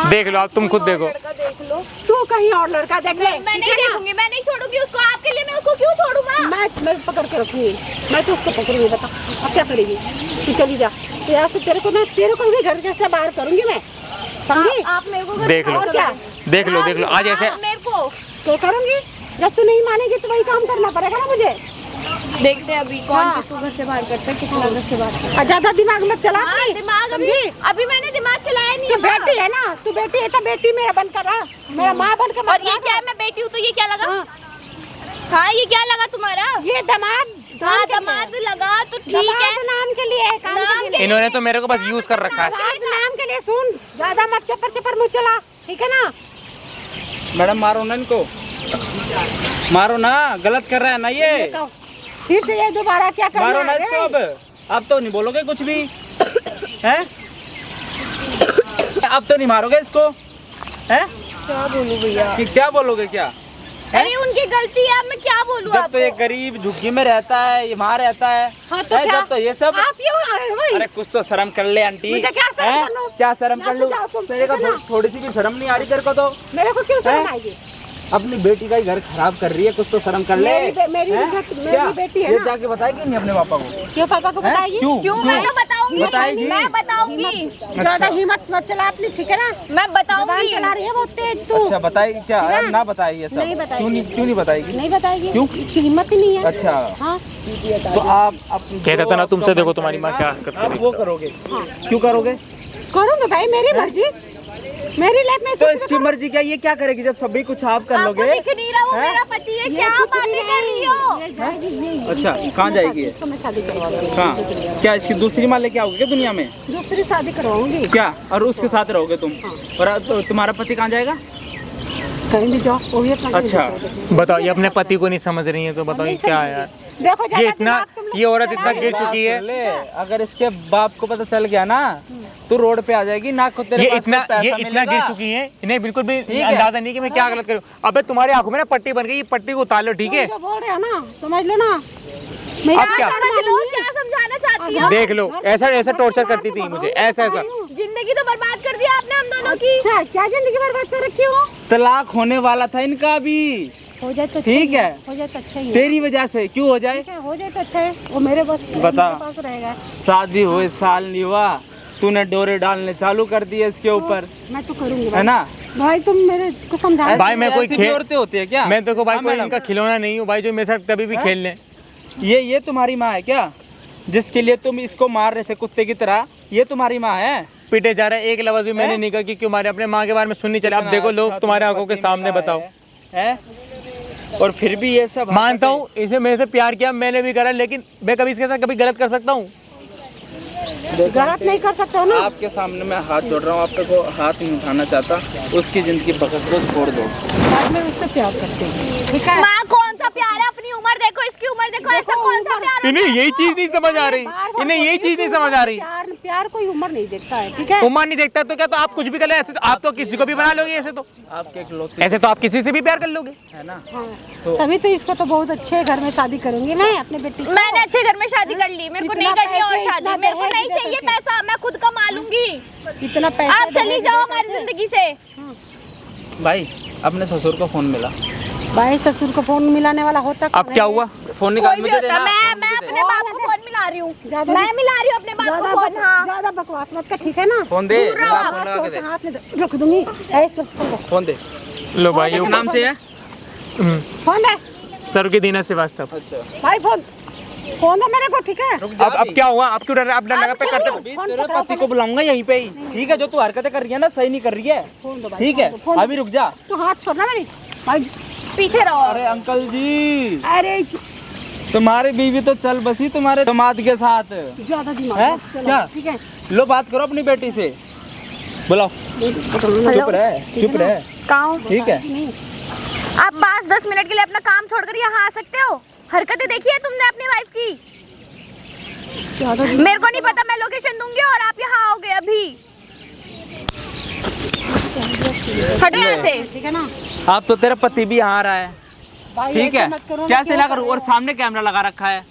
देख लो आप, तुम खुद देखो। देख लो तू, कहीं और लड़का देख ले। मैं नहीं देखूंगी, मैं नहीं छोड़ूंगी उसको। आपके लिए मैं उसको क्यों छोड़ूं माँ? मैं पकड़ के रखूंगी, मैं तो उसको पकड़ूंगी। बता अब क्या करेगी? तू चली जा यहाँ से, तेरे को भी घर जैसे बाहर करूंगी मैं, समझी? आप मेरे को देख लो, और क्या? देख लो आज ऐसे मेरे को क्या करूंगी? जब तू नहीं मानेगी तो वही काम करना पड़ेगा ना मुझे। देखते हैं अभी कौन किसको घर से बाहर करता है, कितना घर से बाहर। ज्यादा दिमाग मत चला। दिमाग अभी मैंने दिमाग चलाया नहीं। तू बेटी है ना, तू बेटी है तो बेटी मेरा बनकर रहा, मेरा माँ बनकर। और ये क्या है, मैं बेटी हूँ तो ये क्या लगा? हाँ ये क्या लगा तुम्हारा? ये दामाद। हाँ दामाद लगा तो ठीक है, नाम के लिए, काम के लिए। इन्होंने तो मेरे को बस यूज कर रखा है। नाम के लिए। सुन, ज्यादा मत चपर मुँह चला, ठीक है ना? मैडम मारो ना इनको, मारो ना, गलत कर रहा है ना ये। फिर से ये दोबारा क्या करना मारो ना है? इसको। अब तो नहीं बोलोगे कुछ भी हैं? अब तो नहीं मारोगे इसको हैं? क्या बोलूं भैया? क्या बोलोगे क्या? अरे उनकी गलती है, अब मैं क्या बोलूं? जब तो ये गरीब झुग्गी में रहता है, ये वहाँ रहता है। हाँ, तो क्या? जब तो ये सब। आप ये अरे कुछ तो शर्म कर ले आंटी। मुझे क्या शर्म हैं? कर लूं? क्या शर्म कर लूं? यहाँ से जाओ तुम, तेरे को है ना? थोड़ी सी भी शर्म नहीं आ रही तेरे को? तो मेरे को क्यों शर्म हैं? आएगी? अपनी बेटी का ही घर खराब कर रही है, कुछ तो शर्म कर ले। मेरी हैं? क्या? बेटी है ये ना। जाके बताएगी नहीं अपने पापा को? क्यों पापा को हैं? बताएगी? क्यों? मैं तो बताऊंगी, बताएगी? मैं बताऊंगी, ज्यादा हिम्मत मत चला अपनी, ठीक है ना? मैं जबान बताऊंगी। चला रही है बहुत तेज तू। अच्छा बताएगी क्या? है ना? ना बताएगी ये सब? नहीं बताएगी। क्यों नहीं बताएगी? नहीं बताएगी। क्यों? इसकी हिम्मत ही नहीं है। अच्छा हाँ, तो आप कहता था ना तुमसे, देखो तुम्हारी माँ क्या हरकत कर आप रही वो करोगे? क्यों करोगे? करूँगा भाई, मेरी मर्जी, मेरी लाइफ में। तो इसकी मर्जी क्या? ये क्या करेगी जब सभी कुछ आप कर आपको लोगे? दिख नहीं रहा वो हैं? मेरा पति है, क्या बातें कर रही हो? अच्छा कहाँ जाएगी ये? इसको मैं शादी करवा दूंगी। कहाँ? क्या इसकी दूसरी माँ लेके आओगे क्या दुनिया में? दूसरी शादी करवाऊंगी। क्या? और उसके साथ रहोगे तुम? और तो तुम्हारा पति कहाँ जाएगा? कहीं भी जाओ, वो भी अपना अच्छा बताओ, ये अपने पति को नहीं समझ रही है तो बताओ ये क्या है यार? देखो ये इतना, ये औरत इतना गिर चुकी है। ले, अगर इसके बाप को पता चल गया ना तो रोड पे आ जाएगी ना। को तेरे ये पास इतना कोई पैसा गिर मिलेगा? चुकी है, इन्हें बिल्कुल भी है। अंदाजा नहीं कि मैं क्या गलत करूं। अबे तुम्हारी आंखों में ना पट्टी बन गई, ये पट्टी को उतार लो, ठीक है? जो बोल रहे हो ना, समझ लो ना। अब क्या? समझ लो क्या समझाना चाहती हो? देख लो, ऐसा टॉर्चर करती थी मुझे, ऐसा जिंदगी तो बर्बाद कर दिया आपने हम दोनों की। अच्छा, क्या जिंदगी बर्बाद कर रखी हो? तलाक होने वाला था इनका भी। हो जाए तो ठीक है, हो जाए तो अच्छा ही है। तेरी वजह से क्यों हो जाए? ठीक है, हो जाए तो अच्छा है। वो मेरे बस बता। मेरे पास रहेगा। शादी हुए साल नहीं हुआ, तूने डोरे डालने चालू कर दिए इसके ऊपर, मैं तो करूंगी है ना? भाई तुम मेरे को समझा। भाई मैं कोई ऐसी भी औरतें होती है क्या? मैं तो भाई हाँ, कोई मैडम। इनका खिलौना नहीं हूँ भाई, जो मेरे साथ कभी भी खेल लें। ये तुम्हारी माँ है क्या, जिसके लिए तुम इसको मार रहे थे कुत्ते की तरह? ये तुम्हारी माँ है? पीटे जा रहा है, एक लफ्ज भी मैंने नहीं कहा कि क्यों मारे, अपने माँ के बारे में सुननी चले। अब देखो लोग तुम्हारे आंखों के सामने, बताओ। है और फिर भी ये सब मानता हूँ इसे मेरे से प्यार किया, मैंने भी करा, लेकिन मैं कभी इसके साथ कभी गलत कर सकता हूँ? गलत नहीं कर सकते हो ना। आपके सामने मैं हाथ जोड़ रहा हूँ, आप पे को हाथ नहीं उठाना चाहता, उसकी जिंदगी बखत को छोड़ दो। बाद में उससे प्यार करते हैं, ठीक है। माँ कौन सा प्यार है, अपनी उम्र देखो, इसकी उम्र देखो, ऐसा कौन सा प्यार है? इन्हें यही चीज नहीं समझ आ रही, इन्हें यही चीज नहीं समझ आ रही। प्यार कोई उम्र नहीं देखता है, ठीक है। उम्र नहीं देखता तो क्या, तो आप कुछ भी कर ले, ऐसे तो आप तो किसी को भी बना लोगे, ऐसे तो आपके इकलौते ऐसे तो आप किसी से भी प्यार कर लोगे। है ना? हाँ, तभी तो इसको तो बहुत अच्छे घर में शादी करूंगी मैं अपने बेटी को। मैंने अच्छे घर में शादी कर ली, मेरे को नहीं इतना करनी और पैसे, शादी, इतना मेरे को दहेज नहीं दे चाहिए करके। पैसा, मैं खुद कमा लूंगी। इतना पैसा आप चली जाओ हमारी जिंदगी से। भाई अपने ससुर को फोन मिला, भाई ससुर को फोन मिलाने वाला होता अब क्या हुआ? फोन निकाल कोई भी मुझे होता, देना। मैं अपने बाप को फोन मिला रही हूँ, ज्यादा मैं मिला रही हूँ अपने बाप को फोन। हाँ ज्यादा बकवास मत कर, ठीक है ना। फोन दे, दूर रहो, मेरा फोन लगा के दे। हाथ में रख दूंगी। ए, चल, फोन दे। फोन दे। लो भाई, किस नाम से है? फोन दे सर दीना श्रीवास्तव। अच्छा भाई, फोन दे मेरे को, ठीक है। अब क्या हुआ? अब क्यों डर रहे? अब डर लगा पे करते हो? अभी तेरे पति को बुलाऊंगा यहीं पे ही, ठीक है? जो तू हरकतें कर रही है ना, सही नहीं कर रही है, फोन दो भाई, ठीक है? फोन दो। अभी रुक जा। तू हाथ छोड़ना मेरी भाई। पीछे रहो। अरे अंकल जी, अरे तुम्हारी बीवी तो चल बसी तुम्हारे दामाद के साथ। ज्यादा दिमाग है? मत चलाओ, क्या? ठीक है। लो बात करो अपनी बेटी से, बुलाओ। चुप रहे, चुप रहे, ठीक है? आप 5-10 मिनट के लिए अपना काम छोड़कर यहाँ आ सकते हो। हरकतें देखी है तुमने अपनी वाइफ की? ज्यादा मेरे को नहीं पता, मैं लोकेशन दूंगी और आप यहाँ आओगे अभी। हटो यहाँ से। ठीक है ना आप तो तेरा पति भी यहाँ आ रहा है, भाई, ठीक ऐसे है? मत करो ना, कैसे क्यों ना कर करूँ? रहे और हो? सामने कैमरा लगा रखा है,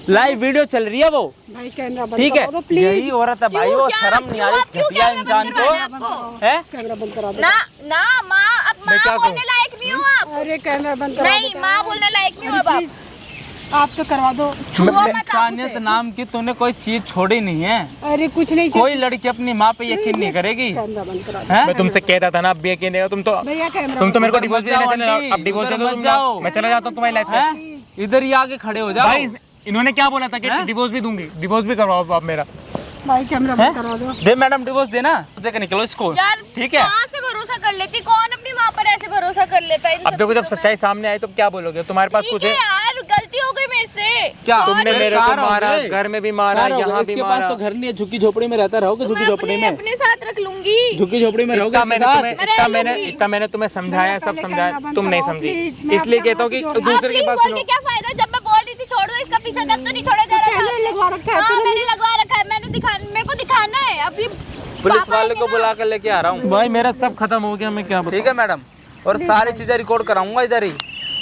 लाइव वीडियो चल रही है वो, भाई कैमरा बंद ठीक है? करा दो, प्लीज। यही औरत है भाई, क्यों? वो क्या? शर्म नहीं आ रही इस क्यों घटिया कैमरा इंसान बंद को, करवाना है आपको? है? कैमरा बंद करा दो। ना ना माँ, अब माँ क्या बोलने कहूँ? लायक नहीं हो आप। अरे कैमरा बंद करा नहीं, दो। माँ बोलने लायक नहीं हो अब आप। प्लीज, आप तो करवा दो। छुओ मत आप इंसानियत उसे। नाम की तूने कोई चीज छोड़ी नहीं है। अरे कुछ नहीं कोई लड़की अपनी माँ पे यकीन नहीं करेगी, कैमरा बंद करा दो। हैं? मैं तुमसे कहता था ना, अब भी यकीन नहीं, तुम तो भैया कैमरा तुम तो मेरे को उधर डिवोर्स भी मत देने जाओ थे, आंटी, अब डिवोर्स दे उधर दो मत तुम, जाओ। मैं चला जाता हूँ तुम्हारी लाइफ से। हैं? इधर ही आके खड़े हो जाओ। भाई इन्होंने क्या बोला था कि हैं? डिवोर्स भी दूंगी, डिवोर्स भी करवाओ आप मेरा। भाई कैमरा हैं? बंद करा दो। दे मैडम, डिवोर्स देना, देख निकलो इसको, यार ठीक है? कहाँ से भरोसा कर लेती, कौन अपनी माँ पर ऐसे भरोसा कर लेता है? इन अब सब देखो जब चीज़ों में? सच्चाई सामने आई तो क्या बोलोगे? तुम्हारे पास ठीक कुछ है है? यार, गलती हो गई मेरे से। क्या? तुमने अरे मेरे को कार हो मारा, गए। घर में भी मारा, कार हो गए, यहाँ भी इसके मारा। पास तो घर नहीं है, झुग्गी झोपड़ी में रहता रहोगे, झुग्गी मैं झोपड़ी में, अपने साथ रख लूंगी। झुग्गी झोपड़ी में रहोगे इतना इसके मैंने साथ। तुम्हें इतना मैंने तुम्हें समझाया, सब समझाया, तुम नहीं समझी, इसलिए कहता हूँ कि आप दूसरे की प्लीज बात बोल सुनो। के क्या फायदा, जब मैं बोल रही थी छोड़ दो इसका पीछा, तब तो नहीं छोड़ा जा रहा कैमरा लगवा रखा है, था। हाँ तूने मैंने लगवा रखा है, मेरे को दिखाना है अभी। पुलिस पापा वाले आएंगे को ना। बुला कर लेके आ रहा हूँ, भाई मेरा सब खत्म हो गया, मैं क्या बताऊँ? ठीक है मैडम? और सारी चीजें रिकॉर्ड कराऊंगा इधर ही।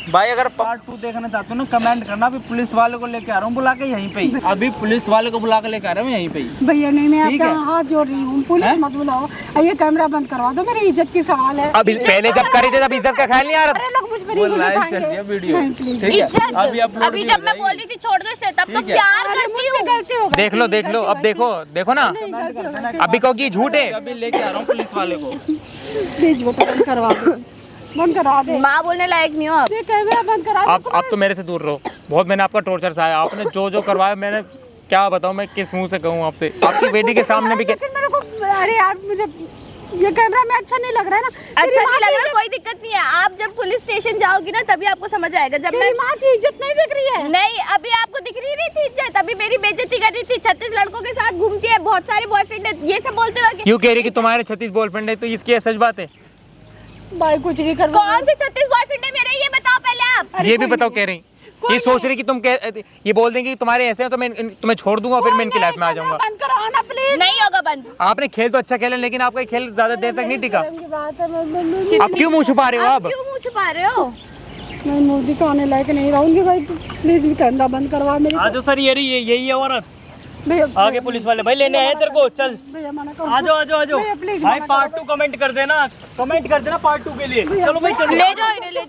भाई अगर पार्ट 2 देखना चाहते हो ना, कमेंट करना। अभी पुलिस वाले को लेके आ रहा हूँ बुला के यहीं पे ही, अभी पुलिस वाले को बुला के लेके आ रहा हूँ यहीं पे ही। भैया नहीं, मैं ठीक आपका है? हाथ जोड़ रही हूँ, पुलिस मत बुलाओ। ये कैमरा बंद करवा दो, मेरी इज्जत की सवाल है। अभी पहले जब करी थे तब इज्जत का ख्याल नहीं आ रहा अरे लोग मुझ पर वो रील लाइव उठाएंगे। चल रही है वीडियो, नहीं, please। ठीक है? इज्जत अभी अपलोड अभी जब मैं बोल रही थी छोड़ दो इसे, तब तो ठीक है। प्यार अरे करती मुझसे हूँ। गलती हो गई। देख लो देख लो, अब देखो देखो ना, अभी कहो कि झूठ है। अभी लेके आ रहा हूँ पुलिस वाले को। प्लीज वो बंद करवा दो, बंद करा दे। माँ बोलने लायक नहीं हो आप। ये कैमरा बंद करा दो। आप तो मेरे से दूर रहो, बहुत मैंने आपका टॉर्चर सहाया, आपने जो करवाया, मैंने क्या बताऊँ, मैं किस मुंह से कहूँ आपसे? आपकी बेटी के सामने भी लेकिन मेरे को, अरे यार मुझे ये कैमरा में अच्छा नहीं लग रहा है ना। अच्छा तेरी माँ नहीं लग की रहा, इज्जत- कोई दिक्कत नहीं है। आप जब पुलिस स्टेशन जाओगी ना तभी आपको समझ आएगा। जब तेरी मैं माँ की इज्जत नहीं दिख रही है। नहीं, अभी आपको दिख रही नहीं थी इज्जत, अभी मेरी बेइज्जती कर रही थी। 36 लड़कों के साथ घूमती है, बहुत सारे बॉयफ्रेंड है, ये सब बोलते हो कि यूँ कह रही कि तुम्हारे 36 बॉयफ्रेंड है, तो इसकी ये सच बात है? भाई कुछ भी कर। कौन से 36 बॉयफ्रेंड है मेरे, ये बताओ पहले आप। ये भी बताओ, कह रही ये सोच रही कि तुम ये बोल देंगे कि तुम्हारे ऐसे हैं तो मैं तुम्हें छोड़ दूंगा, फिर मैं इनकी लाइफ में आ जाऊंगा। बंद करो ना प्लीज। नहीं होगा बंद। आपने खेल तो अच्छा खेला, लेकिन आपका खेल ज्यादा देर तक नहीं टिका। बात है, मैं आप क्यों मुंह छुपा रहे हो? आप अब क्यों मुंह छुपा रहे हो? मुंह दिखाने लायक नहीं रहूंगी भाई, प्लीज कैमरा बंद करवा मेरी। आ जाओ सर, यही है औरत। भैया आगे पुलिस वाले भाई लेने आए तेरे को, चल भैया मना करो। आ जाओ भैया, please, भाई मना पार्ट 2 कमेंट कर देना पार्ट 2 के लिए। चलो भाई चलो। ले जाओ इन्हें, ले जाओ।